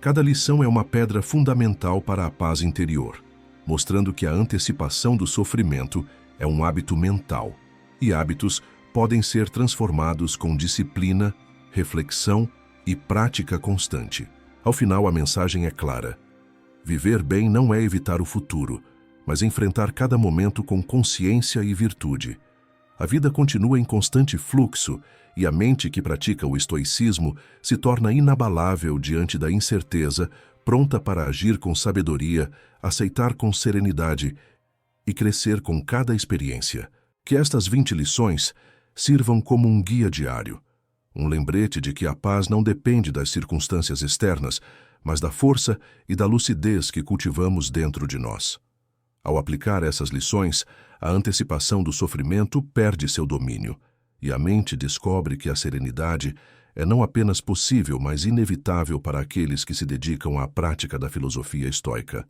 Cada lição é uma pedra fundamental para a paz interior, mostrando que a antecipação do sofrimento é um hábito mental, e hábitos podem ser transformados com disciplina, reflexão e prática constante. Ao final, a mensagem é clara: viver bem não é evitar o futuro, mas enfrentar cada momento com consciência e virtude. A vida continua em constante fluxo e a mente que pratica o estoicismo se torna inabalável diante da incerteza, pronta para agir com sabedoria, aceitar com serenidade e crescer com cada experiência. Que estas 20 lições sirvam como um guia diário, um lembrete de que a paz não depende das circunstâncias externas, mas da força e da lucidez que cultivamos dentro de nós. Ao aplicar essas lições, a antecipação do sofrimento perde seu domínio, e a mente descobre que a serenidade é não apenas possível, mas inevitável para aqueles que se dedicam à prática da filosofia estoica.